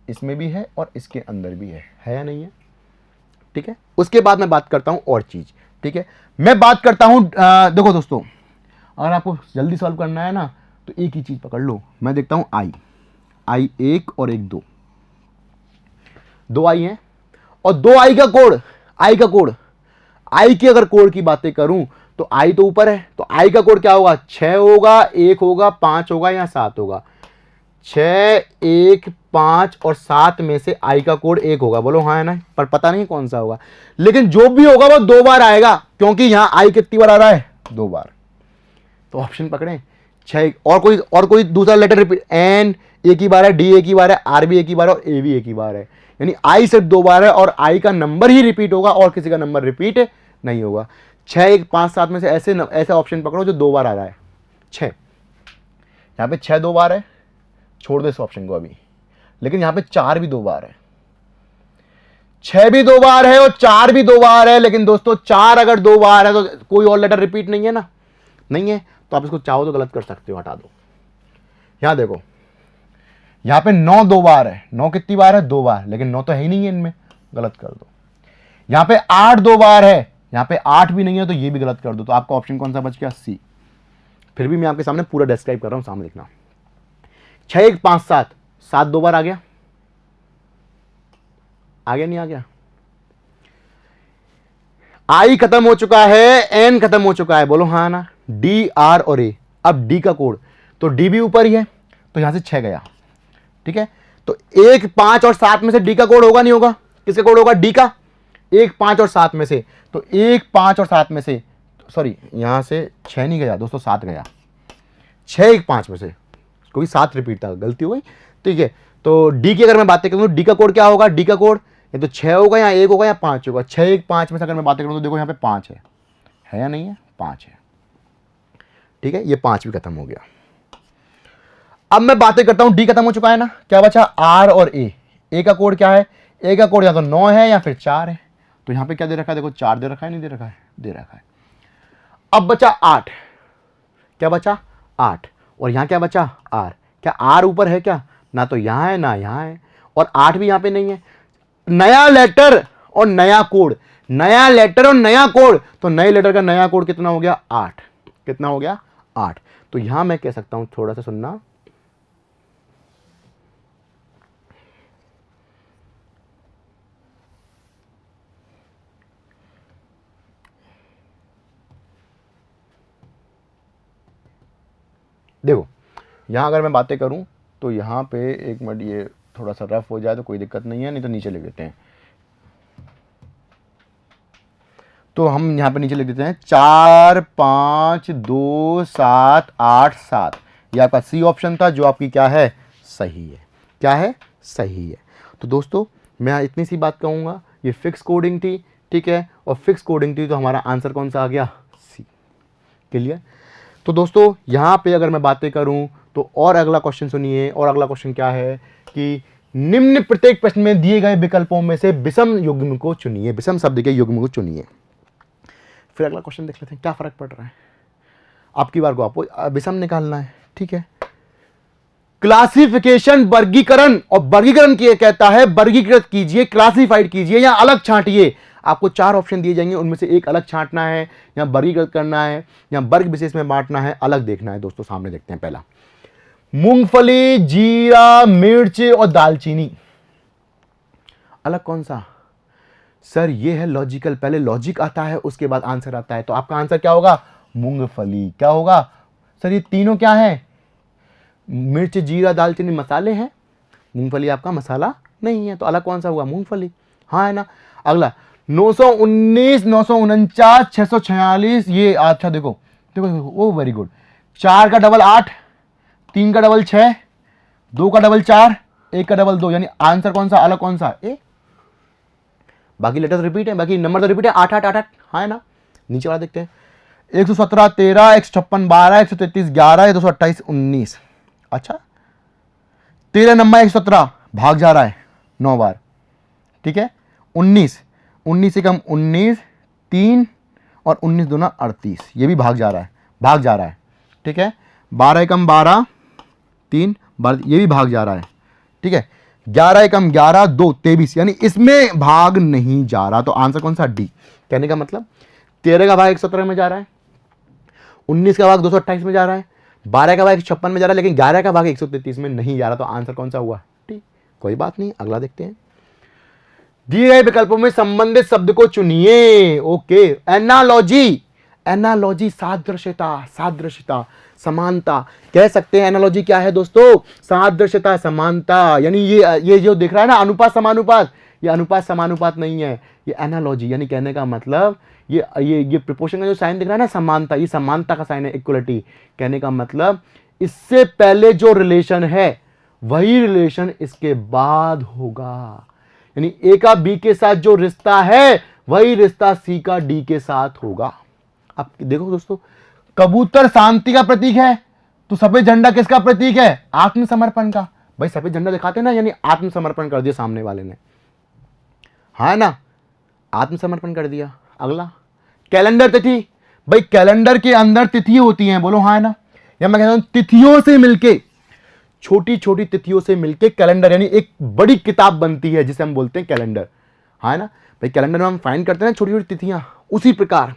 इसमें भी है और इसके अंदर भी है या नहीं है? ठीक है, उसके बाद मैं बात करता हूं और चीज। ठीक है, मैं बात करता हूं, देखो दोस्तों, अगर आपको जल्दी सॉल्व करना है ना तो एक ही चीज पकड़ लो। मैं देखता हूं आई 1 और एक 2, 2 आई है और 2 आई का कोड, आई की अगर कोड की बातें करूं तो आई तो ऊपर है, तो आई का कोड क्या होगा? 6 होगा, 1 होगा, 5 होगा या 7 होगा। 6, 1, 5 और 7 में से आई का कोड 1 होगा। बोलो हाँ है ना? पर पता नहीं कौन सा होगा, लेकिन जो भी होगा वो 2 बार आएगा, क्योंकि यहां आई कितनी बार आ रहा है? 2 बार। तो ऑप्शन पकड़े 6 और कोई दूसरा लेटर रिपीट, एन एक ही बार है, डी एक ही बार है, आर भी एक ही बार है और ए भी एक ही बार है, यानी आई सिर्फ 2 बार है और आई का नंबर ही रिपीट होगा और किसी का नंबर रिपीट नहीं होगा। 6, 1, 5, 7 में से ऐसे ऑप्शन पकड़ो जो 2 बार आ रहा है। 6, यहां पे 6 2 बार है, छोड़ दो इस ऑप्शन को अभी। लेकिन यहां पे 4 भी 2 बार है, 6 भी 2 बार है और 4 भी 2 बार है। लेकिन दोस्तों 4 अगर 2 बार है तो कोई और लेटर रिपीट नहीं है ना, नहीं है, तो आप इसको चाहो तो गलत कर सकते हो, हटा दो। यहां देखो, यहां पे 9 2 बार है, 9 कितनी बार है? 2 बार, लेकिन 9 तो है ही नहीं है इनमें, गलत कर दो। यहां पे 8 2 बार है, यहां पे 8 भी नहीं है, तो ये भी गलत कर दो। तो आपका ऑप्शन कौन सा बच गया? सी। फिर भी मैं आपके सामने पूरा डिस्क्राइब कर रहा हूं, सामने देखना। 6, 1, 5, 7, 7 2 बार आ गया, नहीं आ गया? आई खत्म हो चुका है, एन खत्म हो चुका है, बोलो हाँ ना? डी, आर और ए। अब डी का कोड, तो डी भी ऊपर ही है, तो यहां से 6 गया। ठीक है, तो 1, 5 और 7 में से डी का कोड होगा नहीं होगा? किसका कोड होगा? डी का। 1, 5 और 7 में से, तो 1, 5 और 7 में से, सॉरी यहां से 6 नहीं गया दोस्तों, 7 गया। 6, 1, 5 में से, क्योंकि 7 रिपीट था, गलती हो गई। ठीक है, तो डी की अगर मैं बातें करूं, डी का कोड क्या होगा? डी का कोड या तो 6 होगा या 1 होगा या 5 होगा। 6, 1, 5 में से अगर मैं बातें करूं तो देखो यहां पे 5 है या नहीं है? 5 है। ठीक है, ये 5 भी खत्म हो गया। अब मैं बातें करता हूं, डी खत्म हो चुका है ना, क्या बचा? आर और ए। ए का कोड क्या है? ए का कोड या तो 9 है या फिर 4 है। तो यहां पे क्या दे रखा है? देखो 4 दे रखा है, नहीं दे रखा है? दे रखा है। अब बचा 8, क्या बचा? 8, और यहां क्या बचा? आर। क्या आर ऊपर है क्या? ना तो यहां है ना यहां है, और 8 भी यहां पे नहीं है। नया लेटर और नया कोड, नया लेटर और नया कोड, तो नए लेटर का नया कोड कितना हो गया? 8। कितना हो गया? 8। तो यहां मैं कह सकता हूं, थोड़ा सा सुनना, देखो यहां अगर मैं बातें करूं तो यहां पे एक मिनट, ये थोड़ा सा रफ हो जाए तो कोई दिक्कत नहीं है, नहीं तो नीचे लिख देते हैं। तो हम यहां पे नीचे लिख देते हैं 4, 5, 2, 7, 8, 7। ये आपका सी ऑप्शन था, जो आपकी क्या है? सही है। क्या है? सही है। तो दोस्तों मैं इतनी सी बात कहूँगा, ये फिक्स कोडिंग थी, ठीक है, और फिक्स कोडिंग थी तो हमारा आंसर कौन सा आ गया, सी। क्लियर। तो दोस्तों यहाँ पे अगर मैं बातें करूँ तो और अगला क्वेश्चन सुनिए, और अगला क्वेश्चन क्या है कि निम्न प्रत्येक प्रश्न में दिए गए विकल्पों में से विषम युग्म को चुनिए, विषम शब्द के युग्म को चुनिए। फिर अगला क्वेश्चन देख लेते हैं क्या फर्क पड़ रहा है। आपकी बार को आपको विषम निकालना है, ठीक है। क्लासिफिकेशन वर्गीकरण, और वर्गीकरण किए कहता है वर्गीकृत कीजिए, क्लासिफाइड कीजिए या अलग छांटिए। आपको 4 ऑप्शन दिए जाएंगे, उनमें से एक अलग छांटना है या वर्गीकृत करना है या वर्ग विशेष में बांटना है, अलग देखना है। दोस्तों सामने देखते हैं पहला, मूंगफली, जीरा, मिर्च और दालचीनी, अलग कौन सा सर? ये है लॉजिकल, पहले लॉजिक आता है उसके बाद आंसर आता है, तो आपका आंसर क्या होगा, मूंगफली। क्या होगा सर? ये तीनों क्या है? मिर्च, जीरा, दालचीनी मसाले हैं, मूंगफली आपका मसाला नहीं है, तो अलग कौन सा होगा, मूंगफली। हाँ है ना। अगला 919, 949, 646, ये अच्छा देखो देखो देखो, ओ वेरी गुड। 4 का डबल 8, 3 का डबल 6, 2 का डबल 4, 1 का डबल 2, यानी आंसर कौन सा, अलग कौन सा, ए। बाकी लेटर्स रिपीट है, बाकी नंबर तो रिपीट है, 8 8 8 8, हाँ है ना। नीचे वाला देखते हैं, 117 13, 156 12, 133 11, 228 19। अच्छा 13 नंबर 117 भाग जा रहा है 9 बार, ठीक है। 19, 19 से कम 19, 3 और 19 दूना 38, ये भी भाग जा रहा है, ठीक है। 12 कम 12, 3 12, ये भी भाग जा रहा है, ठीक है। 11 कम 11, 2 23, यानी इसमें भाग नहीं जा रहा, तो आंसर कौन सा, डी। कहने का मतलब 13 का भाग 117 में जा रहा है, 19 का भाग 228 में जा रहा है, 12 का भाग 156 में जा रहा है, लेकिन 11 का भाग 133 में नहीं जा रहा, तो आंसर कौन सा हुआ, डी। कोई बात नहीं, अगला देखते हैं। दिए गए विकल्पों में संबंधित शब्द को चुनिए। ओके, एनालॉजी, एनालॉजी सादृश्यता, समानता कह सकते हैं। एनालॉजी क्या है दोस्तों, सादृश्यता, समानता, यानी ये जो दिख रहा है ना अनुपात समानुपात, ये अनुपात समानुपात नहीं है, ये एनालॉजी, यानी कहने का मतलब ये प्रिपोर्शन का जो साइन दिख रहा है ना समानता, ये समानता का साइन है, इक्वलिटी। कहने का मतलब इससे पहले जो रिलेशन है वही रिलेशन इसके बाद होगा, यानी ए का बी के साथ जो रिश्ता है वही रिश्ता सी का डी के साथ होगा। अब देखो दोस्तों, कबूतर शांति का प्रतीक है, तो सफेद झंडा किसका प्रतीक है, आत्मसमर्पण का। भाई सफेद झंडा दिखाते ना, यानी आत्मसमर्पण कर दिया सामने वाले ने, हाँ ना, आत्मसमर्पण कर दिया। अगला कैलेंडर तिथि, भाई कैलेंडर के अंदर तिथि होती हैं, बोलो हाँ है ना। या मैं कहता हूं तिथियों से मिलके, छोटी छोटी तिथियों से मिलके कैलेंडर यानी एक बड़ी किताब बनती है जिसे हम बोलते हैं कैलेंडर, हाँ ना। भाई कैलेंडर में हम फाइंड करते हैं ना छोटी छोटी तिथियां, उसी प्रकार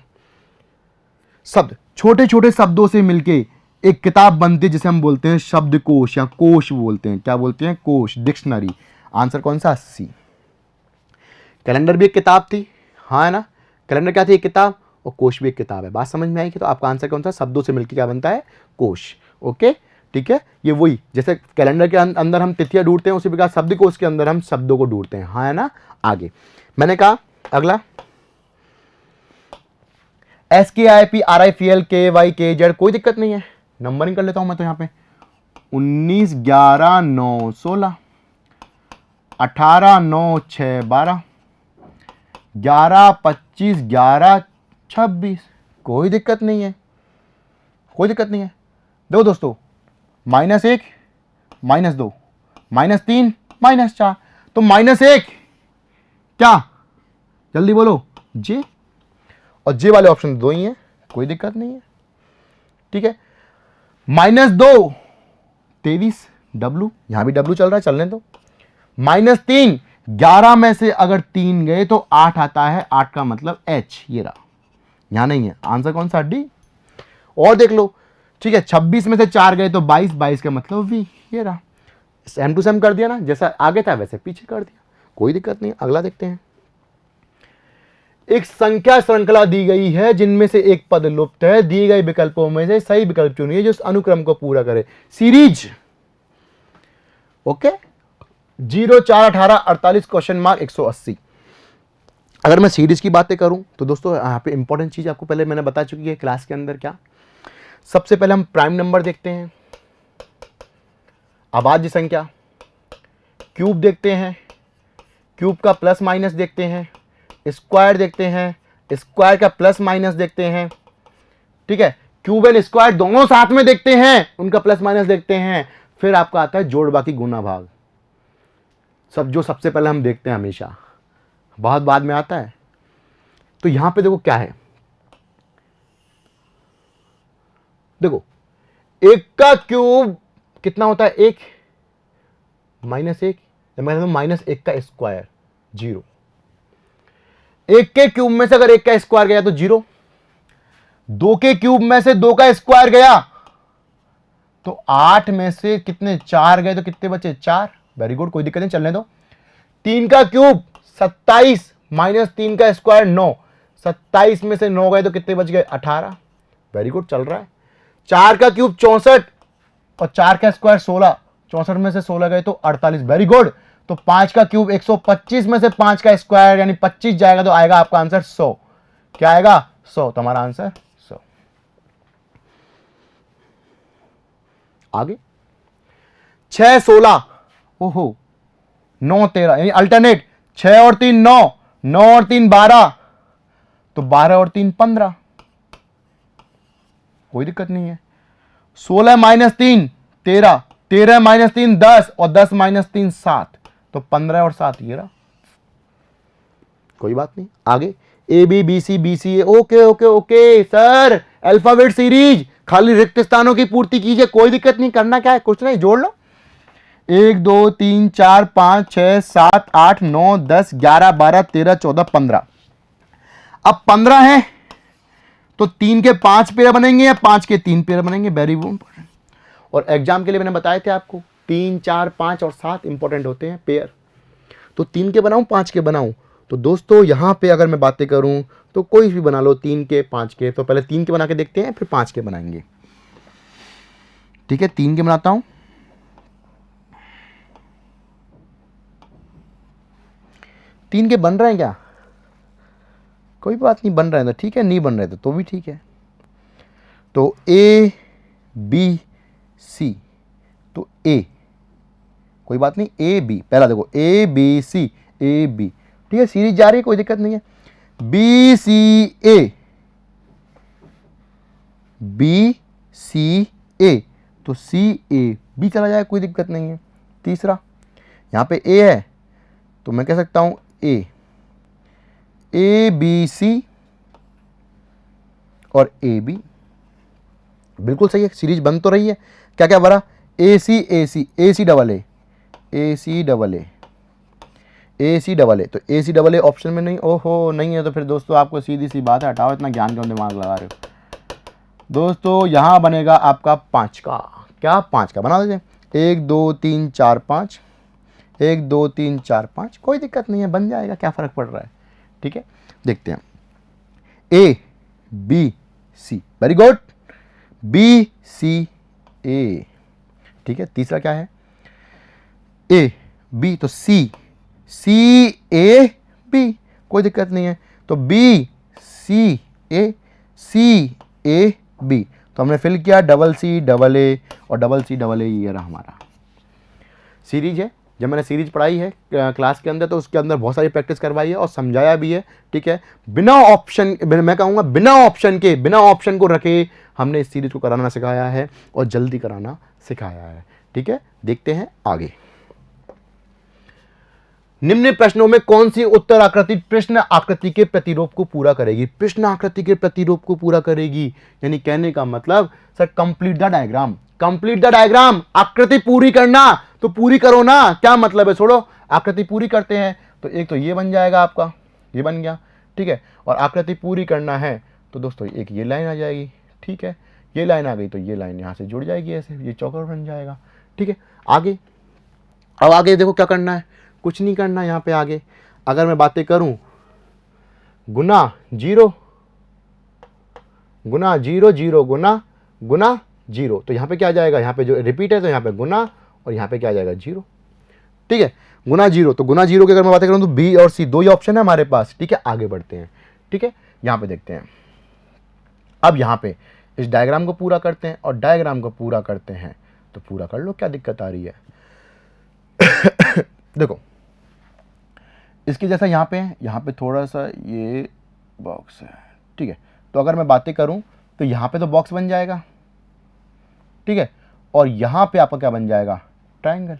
शब्द छोटे छोटे शब्दों से मिलके एक किताब बनती है जिसे हम बोलते हैं शब्दकोश या कोश बोलते हैं। क्या बोलते हैं, कोश, डिक्शनरी। आंसर कौन सा, सी। कैलेंडर भी एक किताब थी, हाँ है ना। कैलेंडर क्या थी, एक किताब, और कोश भी एक किताब है। बात समझ में आई कि तो आपका आंसर कौन सा, शब्दों से मिलकर क्या बनता है, कोश। ओके ठीक है, ये वही जैसे कैलेंडर के अंदर हम तिथियां ढूंढते हैं उसी प्रकार शब्दकोश के अंदर हम शब्दों को ढूंढते हैं, हाँ है ना। आगे मैंने कहा अगला SKIPRIFLKYKZ, कोई दिक्कत नहीं है, नंबरिंग कर लेता हूं मैं तो यहाँ पे 19 11 9 16, 18 9 6 12, 11 25 11 26, कोई दिक्कत नहीं है, कोई दिक्कत नहीं है। देखो दोस्तों, -1 -2 -3 -4, तो -1 क्या, जल्दी बोलो, जे, और जे वाले ऑप्शन 2 ही हैं, कोई दिक्कत नहीं है, ठीक है। -2 23, डब्लू, यहां भी डब्लू चल रहा है, चलने दो। -3 11 में से अगर 3 गए तो 8 आता है, 8 का मतलब H, ये रहा, यहां नहीं है, आंसर कौन सा, डी। और देख लो, ठीक है, 26 में से 4 गए तो 22, 22 का मतलब वी, ये रहा। सेम टू सेम कर दिया ना, जैसा आगे था वैसे पीछे कर दिया, कोई दिक्कत नहीं। अगला देखते हैं, एक संख्या श्रृंखला दी गई है जिनमें से एक पद लुप्त है, दिए गए विकल्पों में से सही विकल्प चुनिए जो इस अनुक्रम को पूरा करे। Series, okay, 0 4 18 48 question mark 180। अगर मैं सीरीज की बातें करूं तो दोस्तों यहाँ पे इंपॉर्टेंट चीज आपको पहले मैंने बता चुकी है क्लास के अंदर। क्या, सबसे पहले हम प्राइम नंबर देखते हैं, अभाज्य संख्या, क्यूब देखते हैं, क्यूब का प्लस माइनस देखते हैं, स्क्वायर देखते हैं, स्क्वायर का प्लस माइनस देखते हैं, ठीक है, क्यूब एंड स्क्वायर दोनों साथ में देखते हैं, उनका प्लस माइनस देखते हैं, फिर आपका आता है जोड़ बाकी गुना भाग, सब जो सबसे पहले हम देखते हैं हमेशा, बहुत बाद में आता है। तो यहां पे देखो क्या है, देखो एक का क्यूब कितना होता है, एक माइनस एक, माइनस एक का स्क्वायर 0, एक के क्यूब में से अगर एक का स्क्वायर गया तो 0, दो के क्यूब में से दो का स्क्वायर गया तो 8 में से कितने 4 गए तो कितने बचे 4, वेरी गुड, कोई दिक्कत नहीं, चलने दो। 3 का क्यूब 27 माइनस 3 का स्क्वायर 9, 27 में से 9 गए तो कितने बच गए 18, वेरी गुड, चल रहा है। 4 का क्यूब 64 और 4 का स्क्वायर 16, 64 में से 16 गए तो 48, वेरी गुड। तो 5 का क्यूब 125 में से 5 का स्क्वायर यानी 25 जाएगा तो आएगा आपका आंसर 100, क्या आएगा 100, तो हमारा आंसर 100। आगे 6 16, ओहो 9 13 यानी अल्टरनेट, 6 और 3 9, 9 और 3 12, तो 12 और 3 15, कोई दिक्कत नहीं है। 16 माइनस 3 13, 13 माइनस 3 10 और 10 माइनस 3 7, तो 15 और 7 ये रहा, कोई बात नहीं। आगे A B B C B C A, okay okay okay sir, alphabet series, खाली रिक्त स्थानों की पूर्ति कीजिए, कोई दिक्कत नहीं, करना क्या है कुछ नहीं, जोड़ लो। 1 2 3 4 5 6 7 8 9 10 11 12 13 14 15, अब 15 है तो 3 के 5 पेयर बनेंगे या 5 के 3 पेयर बनेंगे, वेरी इंपॉर्टेंट। और एग्जाम के लिए मैंने बताए थे आपको 3 4 5 और 7 इंपॉर्टेंट होते हैं पेयर, तो 3 के बनाऊं 5 के बनाऊं, तो दोस्तों यहां पे अगर मैं बातें करूं तो कोई भी बना लो, 3 के 5 के, तो पहले 3 के बना के देखते हैं फिर 5 के बनाएंगे, ठीक है। 3 के बनाता हूं, 3 के बन रहे हैं क्या, कोई बात नहीं, बन रहे हैं तो ठीक है, नहीं बन रहे तो भी ठीक है। तो ए बी सी, तो ए, कोई बात नहीं, ए बी, पहला देखो ए बी सी, ए बी, ठीक है, सीरीज जा रही है, कोई दिक्कत नहीं है। बी सी ए, बी सी ए, तो सी ए बी चला जाए, कोई दिक्कत नहीं है। तीसरा यहां पे ए है तो मैं कह सकता हूं ए बी सी और ए बी, बिल्कुल सही है, सीरीज बन तो रही है। क्या क्या बना, A C A C, A C double A C double A C double A, तो A C double A option में नहीं, ओहो नहीं है, तो फिर दोस्तों आपको सीधी सी बात है, हटाओ इतना ज्ञान क्यों दिमाग लगा रहे हो दोस्तों। यहां बनेगा आपका 5 का, क्या 5 का बना दीजिए, 1 2 3 4 5, 1 2 3 4 5, कोई दिक्कत नहीं है, बन जाएगा, क्या फर्क पड़ रहा है, ठीक है। देखते हैं A B C, very good, B C A, ठीक है। तीसरा क्या है, ए बी, तो सी सी ए बी, कोई दिक्कत नहीं है, तो बी सी ए बी, तो हमने फिल किया डबल सी डबल ए और डबल सी डबल ए, ये रहा हमारा सीरीज है। जब मैंने सीरीज पढ़ाई है क्लास के अंदर तो उसके अंदर बहुत सारी प्रैक्टिस करवाई है और समझाया भी है, ठीक है। बिना ऑप्शन, मैं कहूँगा बिना ऑप्शन के, बिना ऑप्शन को रखे हमने इस सीरीज को कराना सिखाया है और जल्दी कराना सिखाया है, ठीक है। देखते हैं आगे, निम्न प्रश्नों में कौन सी उत्तर आकृति प्रश्न आकृति के प्रतिरूप को पूरा करेगी, प्रश्न आकृति के प्रतिरूप को पूरा करेगी, यानी कहने का मतलब sir complete the diagram, complete the diagram, आकृति पूरी करना, तो पूरी करो ना, क्या मतलब है, छोड़ो आकृति पूरी करते हैं, तो एक तो ये बन जाएगा आपका, ये बन गया, ठीक है। और आकृति पूरी करना है तो दोस्तों एक ये लाइन आ जाएगी, ठीक है, ये लाइन आ गई तो ये लाइन यहां से जुड़ जाएगी, ऐसे ये चौकोर बन जाएगा, ठीक है। आगे, अब आगे देखो क्या करना है, कुछ नहीं करना यहाँ पे आगे। अगर मैं बातें करूं गुना 0 गुना 0 0 गुना गुना 0, तो यहाँ पे क्या आ जाएगा, यहाँ पे जो रिपीट है तो यहाँ पे गुना और यहाँ पे क्या आ जाएगा 0, ठीक है, गुना 0, तो गुना 0 की अगर मैं बातें करूं तो बी और सी दो ही ऑप्शन है हमारे पास, ठीक है। आगे बढ़ते हैं, ठीक है, यहाँ पे देखते हैं, अब यहाँ पे इस डायग्राम को पूरा करते हैं और डायग्राम को पूरा करते हैं, तो पूरा कर लो, क्या दिक्कत आ रही है देखो इसके जैसा यहाँ पे है, यहाँ पे थोड़ा सा ये बॉक्स है, ठीक है। तो अगर मैं बातें करूँ तो यहाँ पे तो बॉक्स बन जाएगा, ठीक है, और यहाँ पे आपका क्या बन जाएगा, ट्रायंगल,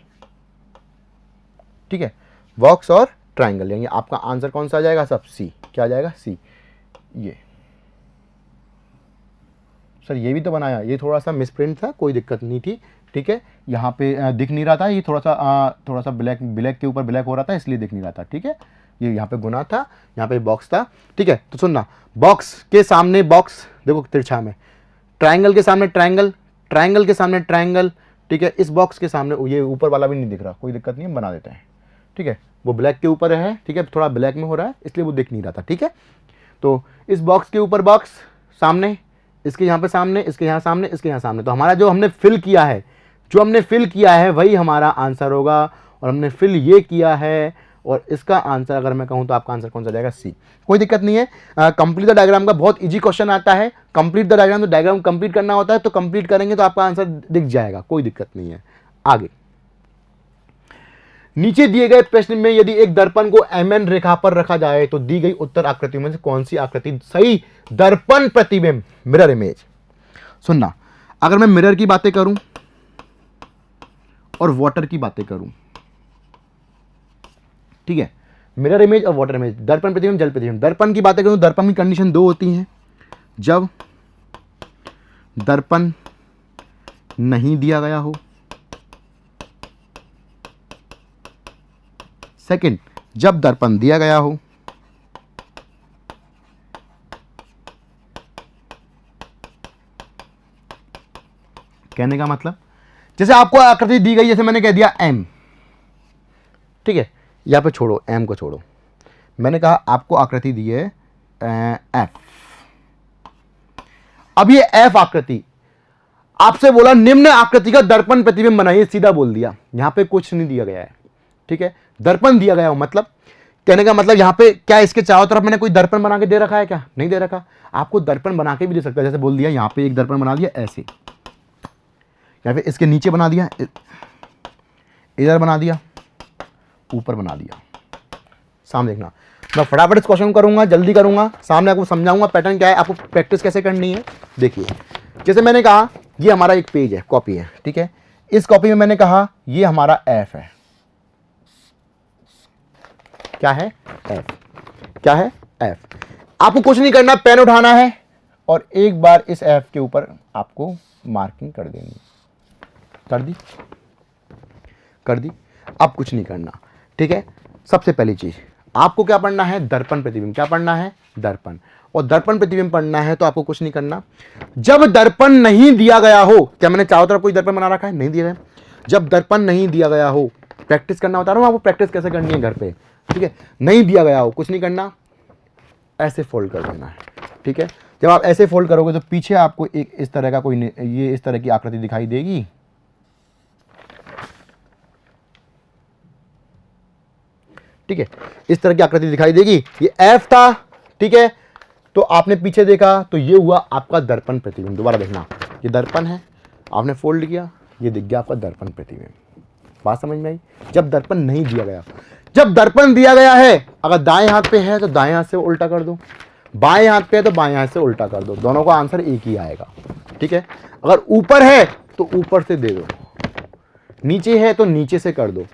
ठीक है। बॉक्स और ट्रायंगल, यानी आपका आंसर कौन सा आ जाएगा सब, सी। क्या आ जाएगा, सी। ये सर ये भी तो बनाया, ये थोड़ा सा मिसप्रिंट था, कोई दिक्कत नहीं थी, ठीक है। यहाँ पे दिख नहीं रहा था, ये थोड़ा सा ब्लैक के ऊपर ब्लैक हो रहा था, इसलिए दिख नहीं रहा था, ठीक है। ये यहाँ पे गुना था, यहाँ पे बॉक्स था, ठीक है। तो सुनना, बॉक्स के सामने बॉक्स, देखो तिरछा में, ट्रायंगल के सामने ट्रायंगल, ट्रायंगल के सामने ट्रायंगल, ठीक है। इस बॉक्स के सामने ये ऊपर वाला भी नहीं दिख रहा, कोई दिक्कत नहीं, हम बना देते हैं, ठीक है। वो ब्लैक के ऊपर है, ठीक है, थोड़ा ब्लैक में हो रहा है इसलिए वो दिख नहीं रहा था, ठीक है। तो इस बॉक्स के ऊपर बॉक्स, सामने, इसके यहाँ पे सामने, इसके यहाँ सामने, इसके यहाँ सामने। तो हमारा जो हमने फिल किया है, वही हमारा आंसर होगा, और हमने फिल ये किया है, और इसका आंसर अगर मैं कहूँ तो आपका आंसर कौन सा जाएगा, सी। कोई दिक्कत नहीं है। कंप्लीट द डायग्राम का बहुत इजी क्वेश्चन आता है। कंप्लीट द डायग्राम, तो डायग्राम कंप्लीट करना होता है, तो कंप्लीट करेंगे तो आपका आंसर दिख जाएगा, कोई दिक्कत नहीं है। आगे, नीचे दिए गए प्रश्न में यदि एक दर्पण को MN रेखा पर रखा जाए तो दी गई उत्तर आकृति में से कौन सी आकृति सही दर्पण प्रतिबिंब, मिरर इमेज। सुनना, अगर मैं मिरर की बातें करूं और वाटर की बातें करूं, ठीक है, मिरर इमेज और वाटर इमेज, दर्पण प्रतिबिंब, जल प्रतिबिंब। दर्पण की बातें करूं, दर्पण की कंडीशन दो होती हैं, जब दर्पण नहीं दिया गया हो, सेकंड जब दर्पण दिया गया हो, कहने का मतलब जैसे आपको आकृति दी गई, जैसे मैंने कह दिया M, ठीक है, यहां पे छोड़ो, M को छोड़ो, मैंने कहा आपको आकृति दी है F। अब ये F आकृति आपसे बोला निम्न आकृति का दर्पण प्रतिबिंब बनाइए, सीधा बोल दिया, यहां पे कुछ नहीं दिया गया है, ठीक है। दर्पण दिया गया हो मतलब, कहने का मतलब यहां पे क्या इसके चारों तरफ मैंने कोई दर्पण बना के दे रखा है क्या, नहीं दे रखा। आपको दर्पण बना के भी दे सकता है, जैसे बोल दिया यहां पे एक दर्पण बना दिया ऐसे, या फिर इसके नीचे बना दिया, इधर बना दिया, ऊपर बना दिया। सामने देखना, मैं फटाफट इस क्वेश्चन करूंगा, जल्दी करूंगा, सामने आपको समझाऊंगा पैटर्न क्या है, आपको प्रैक्टिस कैसे करनी है। देखिए, जैसे मैंने कहा ये हमारा एक पेज है, कॉपी है, ठीक है। इस कॉपी में मैंने कहा ये हमारा F है, क्या है, F, क्या है, F। आपको कुछ नहीं करना, पेन उठाना है और एक बार इस F के ऊपर आपको मार्किंग कर देनी, कर दी, कर दी। अब कुछ नहीं करना, ठीक है। सबसे पहली चीज आपको क्या पढ़ना है, दर्पण प्रतिबिंब। क्या पढ़ना है, दर्पण। और दर्पण प्रतिबिंब पढ़ना है तो आपको कुछ नहीं करना। जब दर्पण नहीं दिया गया हो, क्या मैंने चारों तरफ कोई दर्पण बना रखा है, नहीं दिया गया। जब दर्पण नहीं दिया गया हो, प्रैक्टिस करना बता रहा हूं आपको, प्रैक्टिस कैसे करनी है घर पे, ठीक है। नहीं दिया गया हो, कुछ नहीं करना, ऐसे फोल्ड कर देना है, ठीक है। जब आप ऐसे फोल्ड करोगे तो पीछे आपको एक इस तरह का कोई, ये इस तरह की आकृति दिखाई देगी, ठीक है, इस तरह की आकृति दिखाई देगी। ये F था, ठीक है। तो आपने पीछे देखा तो ये हुआ आपका दर्पण प्रतिबिंब। दोबारा देखना, ये दर्पण है, आपने फोल्ड किया, ये दिख गया आपका दर्पण प्रतिबिंब। बात समझ में आई। जब दर्पण नहीं दिया गया, जब दर्पण दिया गया है, अगर दाएं हाथ पे है तो दाएं हाथ से उल्टा कर दो, बाएं हाथ पे है तो बाएं हाथ से उल्टा कर दो, दोनों का आंसर एक ही आएगा, ठीक है। अगर ऊपर है तो ऊपर से दे दो, नीचे है तो नीचे से कर दो,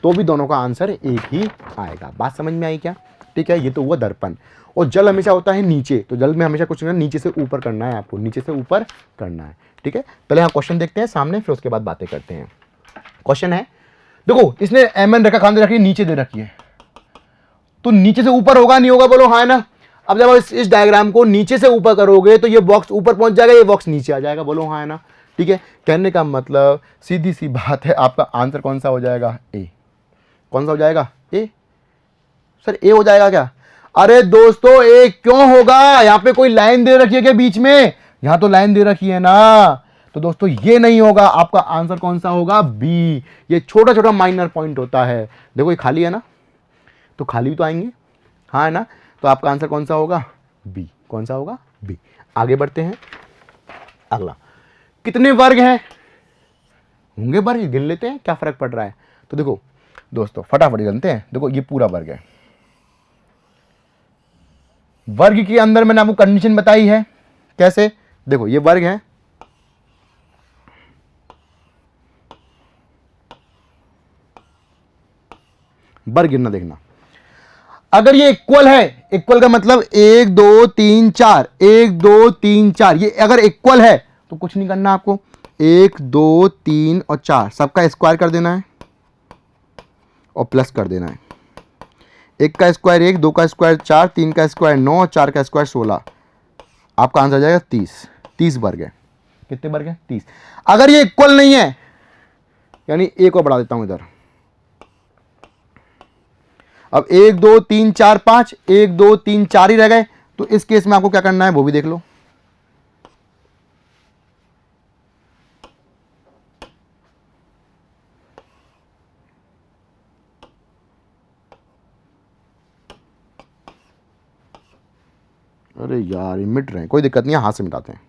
तो भी दोनों का आंसर एक ही आएगा। बात समझ में आई क्या, ठीक है। ये तो हुआ दर्पण। और जल हमेशा होता है नीचे, तो जल में हमेशा कुछ नहीं, नीचे से ऊपर करना है आपको, नीचे से ऊपर करना है, ठीक है। पहले हम क्वेश्चन देखते हैं सामने, फिर उसके बाद बातें करते हैं। क्वेश्चन है, देखो इसने MN रेखा खान दे रखी है, नीचे दे रखी है, तो नीचे से ऊपर होगा नहीं होगा, बोलो हाँ है ना। अब जब इस डायग्राम को नीचे से ऊपर करोगे तो ये बॉक्स ऊपर पहुंच जाएगा, ये बॉक्स नीचे आ जाएगा, बोलो हाँ है ना, ठीक है। कहने का मतलब सीधी सी बात है, आपका आंसर कौन सा हो जाएगा, ए। कौन सा हो जाएगा, ए। सर ए हो जाएगा क्या, अरे दोस्तों ए क्यों होगा, यहां पे कोई लाइन दे रखी है क्या बीच में, यहां तो लाइन दे रखी है ना, तो दोस्तों ये नहीं होगा। आपका आंसर कौन सा होगा, बी। ये छोटा छोटा माइनर पॉइंट होता है, देखो ये खाली है ना, तो खाली भी तो आएंगे, हाँ है ना, तो आपका आंसर कौन सा होगा, बी। कौन सा होगा, बी। आगे बढ़ते हैं, अगला, कितने वर्ग हैं, होंगे वर्ग, गिन लेते हैं, क्या फर्क पड़ रहा है। तो देखो दोस्तों फटाफट गिनते हैं, देखो ये पूरा वर्ग है, वर्ग के अंदर मैंने आपको कंडीशन बताई है कैसे, देखो ये वर्ग है, वर्ग गिनना देखना, अगर ये इक्वल है, इक्वल का मतलब 1 2 3 4, 1 2 3 4, ये अगर इक्वल है तो कुछ नहीं करना आपको, 1 2 3 और 4 सबका स्क्वायर कर देना है और प्लस कर देना है। 1 का स्क्वायर 1, 2 का स्क्वायर 4, 3 का स्क्वायर 9 और 4 का स्क्वायर 16, आपका आंसर आ जाएगा 30। 30 वर्ग है। कितने वर्ग है? 30। अगर ये इक्वल नहीं है, यानी एक और बढ़ा देता हूं इधर, अब 1 2 3 4 5, 1 2 3 4 ही रह गए, तो इस केस में आपको क्या करना है वो भी देख लो। अरे यार ये मिट रहे हैं, कोई दिक्कत नहीं है, हाथ से मिटाते हैं।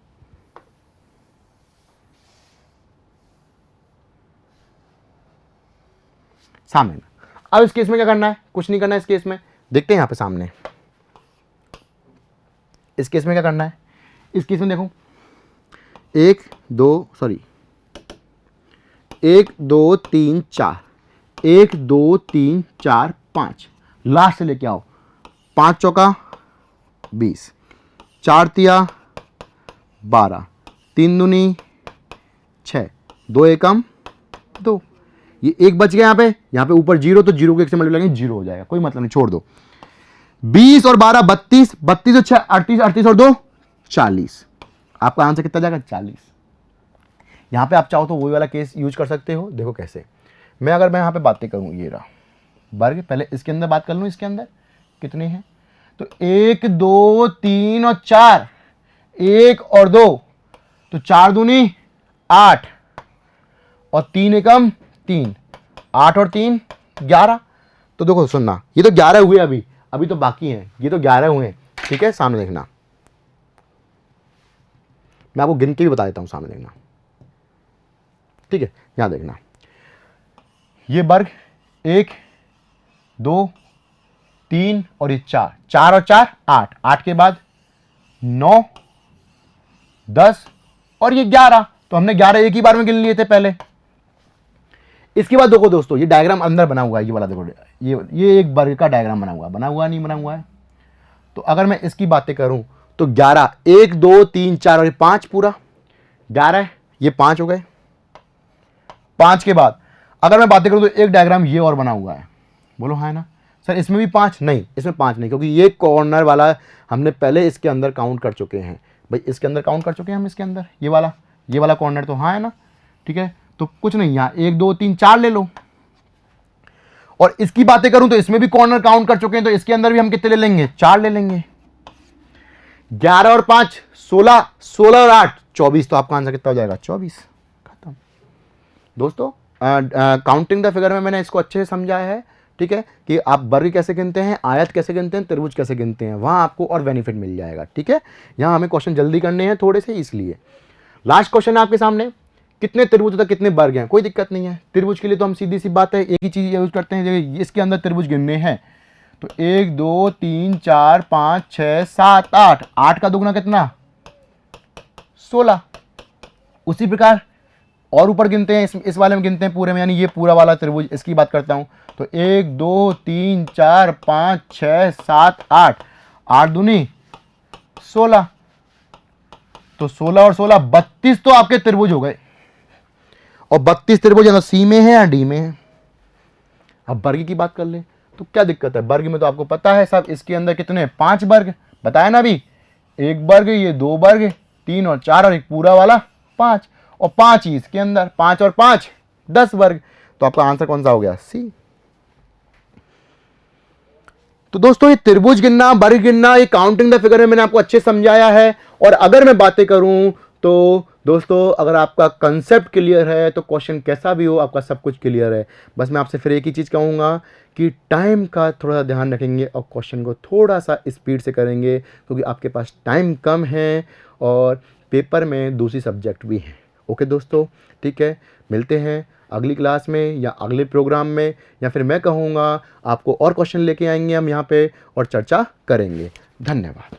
सामने। अब इस केस में क्या करना है? कुछ नहीं करना है इस केस में, देखते हैं यहां पे सामने। इस केस में क्या करना है? इस केस में देखो 1 2 3 4, 1 2 3 4 5, लास्ट से लेके आओ, 5 चौका 20, 4 तिया 12, 3 दूनी 6, 2 एकम 2, ये एक बच गया यहाँ पे ऊपर 0, तो 0 को 1 से मल्टीप्लाई करेंगे 0 हो जाएगा, कोई मतलब नहीं, छोड़ दो। 20 और 12 32, 32 और 6 38, 38 और 2 40, आपका आंसर कितना जाएगा? 40। यहाँ पे आप चाहो तो वही वाला केस यूज कर सकते हो। देखो कैसे, अगर मैं यहाँ पे बातें करूँ, ये रहा वर्ग, पहले इसके अंदर बात कर लूँ, इसके अंदर कितने हैं, तो 1 2 3 और 4, 1 और 2, तो 4 दूनी 8 और 3 एकम 3, 8 और 3 11। तो देखो सुनना, ये तो 11 हुए, अभी तो बाकी हैं, ये तो 11 हुए, ठीक है। सामने देखना, मैं आपको गिन के भी बता देता हूं, सामने देखना, ठीक है। यहां देखना, ये वर्ग 1 2 3 और ये 4, 4 और 4 8, 8 के बाद 9 10 और ये 11, तो हमने 11 एक ही बार में गिन लिए थे पहले। इसके बाद देखो दोस्तों, ये डायग्राम अंदर बना हुआ है, ये वाला देखो, ये एक वर्ग का डायग्राम बना हुआ नहीं बना हुआ है। तो अगर मैं इसकी बातें करूं तो 11, 1 2 3 4 और ये 5 पूरा 11 है, ये 5 हो गए। 5 के बाद अगर मैं बातें करूं तो एक डायग्राम ये और बना हुआ है, बोलो हाँ है ना सर, इसमें भी 5 नहीं, इसमें 5 नहीं, क्योंकि ये कॉर्नर वाला हमने पहले इसके अंदर काउंट कर चुके हैं भाई, इसके अंदर काउंट कर चुके हैं हम, इसके अंदर ये वाला कॉर्नर, तो हाँ है ना, ठीक है। तो कुछ नहीं, यहाँ 1 2 3 4 ले लो। और इसकी बातें करूं तो इसमें भी कॉर्नर काउंट कर चुके हैं, तो इसके अंदर भी हम कितने ले लेंगे? 4 ले लेंगे। 11 और 5 16, 16 और 8 24, तो आपका आंसर कितना हो जाएगा? 24। खत्म दोस्तों। काउंटिंग द फिगर में मैंने इसको अच्छे से समझाया है, ठीक है, कि आप वर्ग कैसे गिनते हैं, आयत कैसे गिनते हैं, त्रिभुज कैसे गिनते हैं, वहां आपको और बेनिफिट मिल जाएगा, ठीक है। यहां हमें क्वेश्चन जल्दी करने हैं थोड़े से, इसलिए लास्ट क्वेश्चन है आपके सामने, कितने त्रिभुज तथा कितने वर्ग हैं? कोई दिक्कत नहीं है, त्रिभुज के लिए तो हम सीधी सी बात है एक ही चीज यूज करते हैं, इसके अंदर त्रिभुज गिनने हैं, तो 1 2 3 4 5 6 7 8, 8 का दुगना कितना? 16। उसी प्रकार और ऊपर गिनते हैं, इस वाले में गिनते हैं पूरे में, यानी ये पूरा वाला त्रिभुज, इसकी बात करता हूं, तो 1 2 3 4 5 6 7 8, 8 दूनी 16, तो 16 और 16 32, तो आपके त्रिभुज हो गए। और 32 त्रिभुज है सी में है या डी में है? अब वर्ग की बात कर ले तो क्या दिक्कत है, वर्ग में तो आपको पता है सब, इसके अंदर कितने? 5 वर्ग बताया ना अभी, 1 वर्ग, ये 2 वर्ग, 3 और 4 और एक पूरा वाला 5, और 5 ही इसके अंदर, 5 और 5 10 वर्ग, तो आपका आंसर कौन सा हो गया? सी। तो दोस्तों ये त्रिभुज गिनना, वर्ग गिनना, ये काउंटिंग द फिगर में मैंने आपको अच्छे समझाया है। और अगर मैं बातें करूं तो दोस्तों, अगर आपका कंसेप्ट क्लियर है तो क्वेश्चन कैसा भी हो आपका सब कुछ क्लियर है। बस मैं आपसे फिर एक ही चीज़ कहूँगा कि टाइम का थोड़ा सा ध्यान रखेंगे और क्वेश्चन को थोड़ा सा स्पीड से करेंगे, क्योंकि आपके पास टाइम कम है और पेपर में दूसरी सब्जेक्ट भी हैं। ओके दोस्तों, ठीक है, मिलते हैं अगली क्लास में या अगले प्रोग्राम में, या फिर मैं कहूँगा आपको और क्वेश्चन लेके आएंगे हम यहाँ पे और चर्चा करेंगे। धन्यवाद।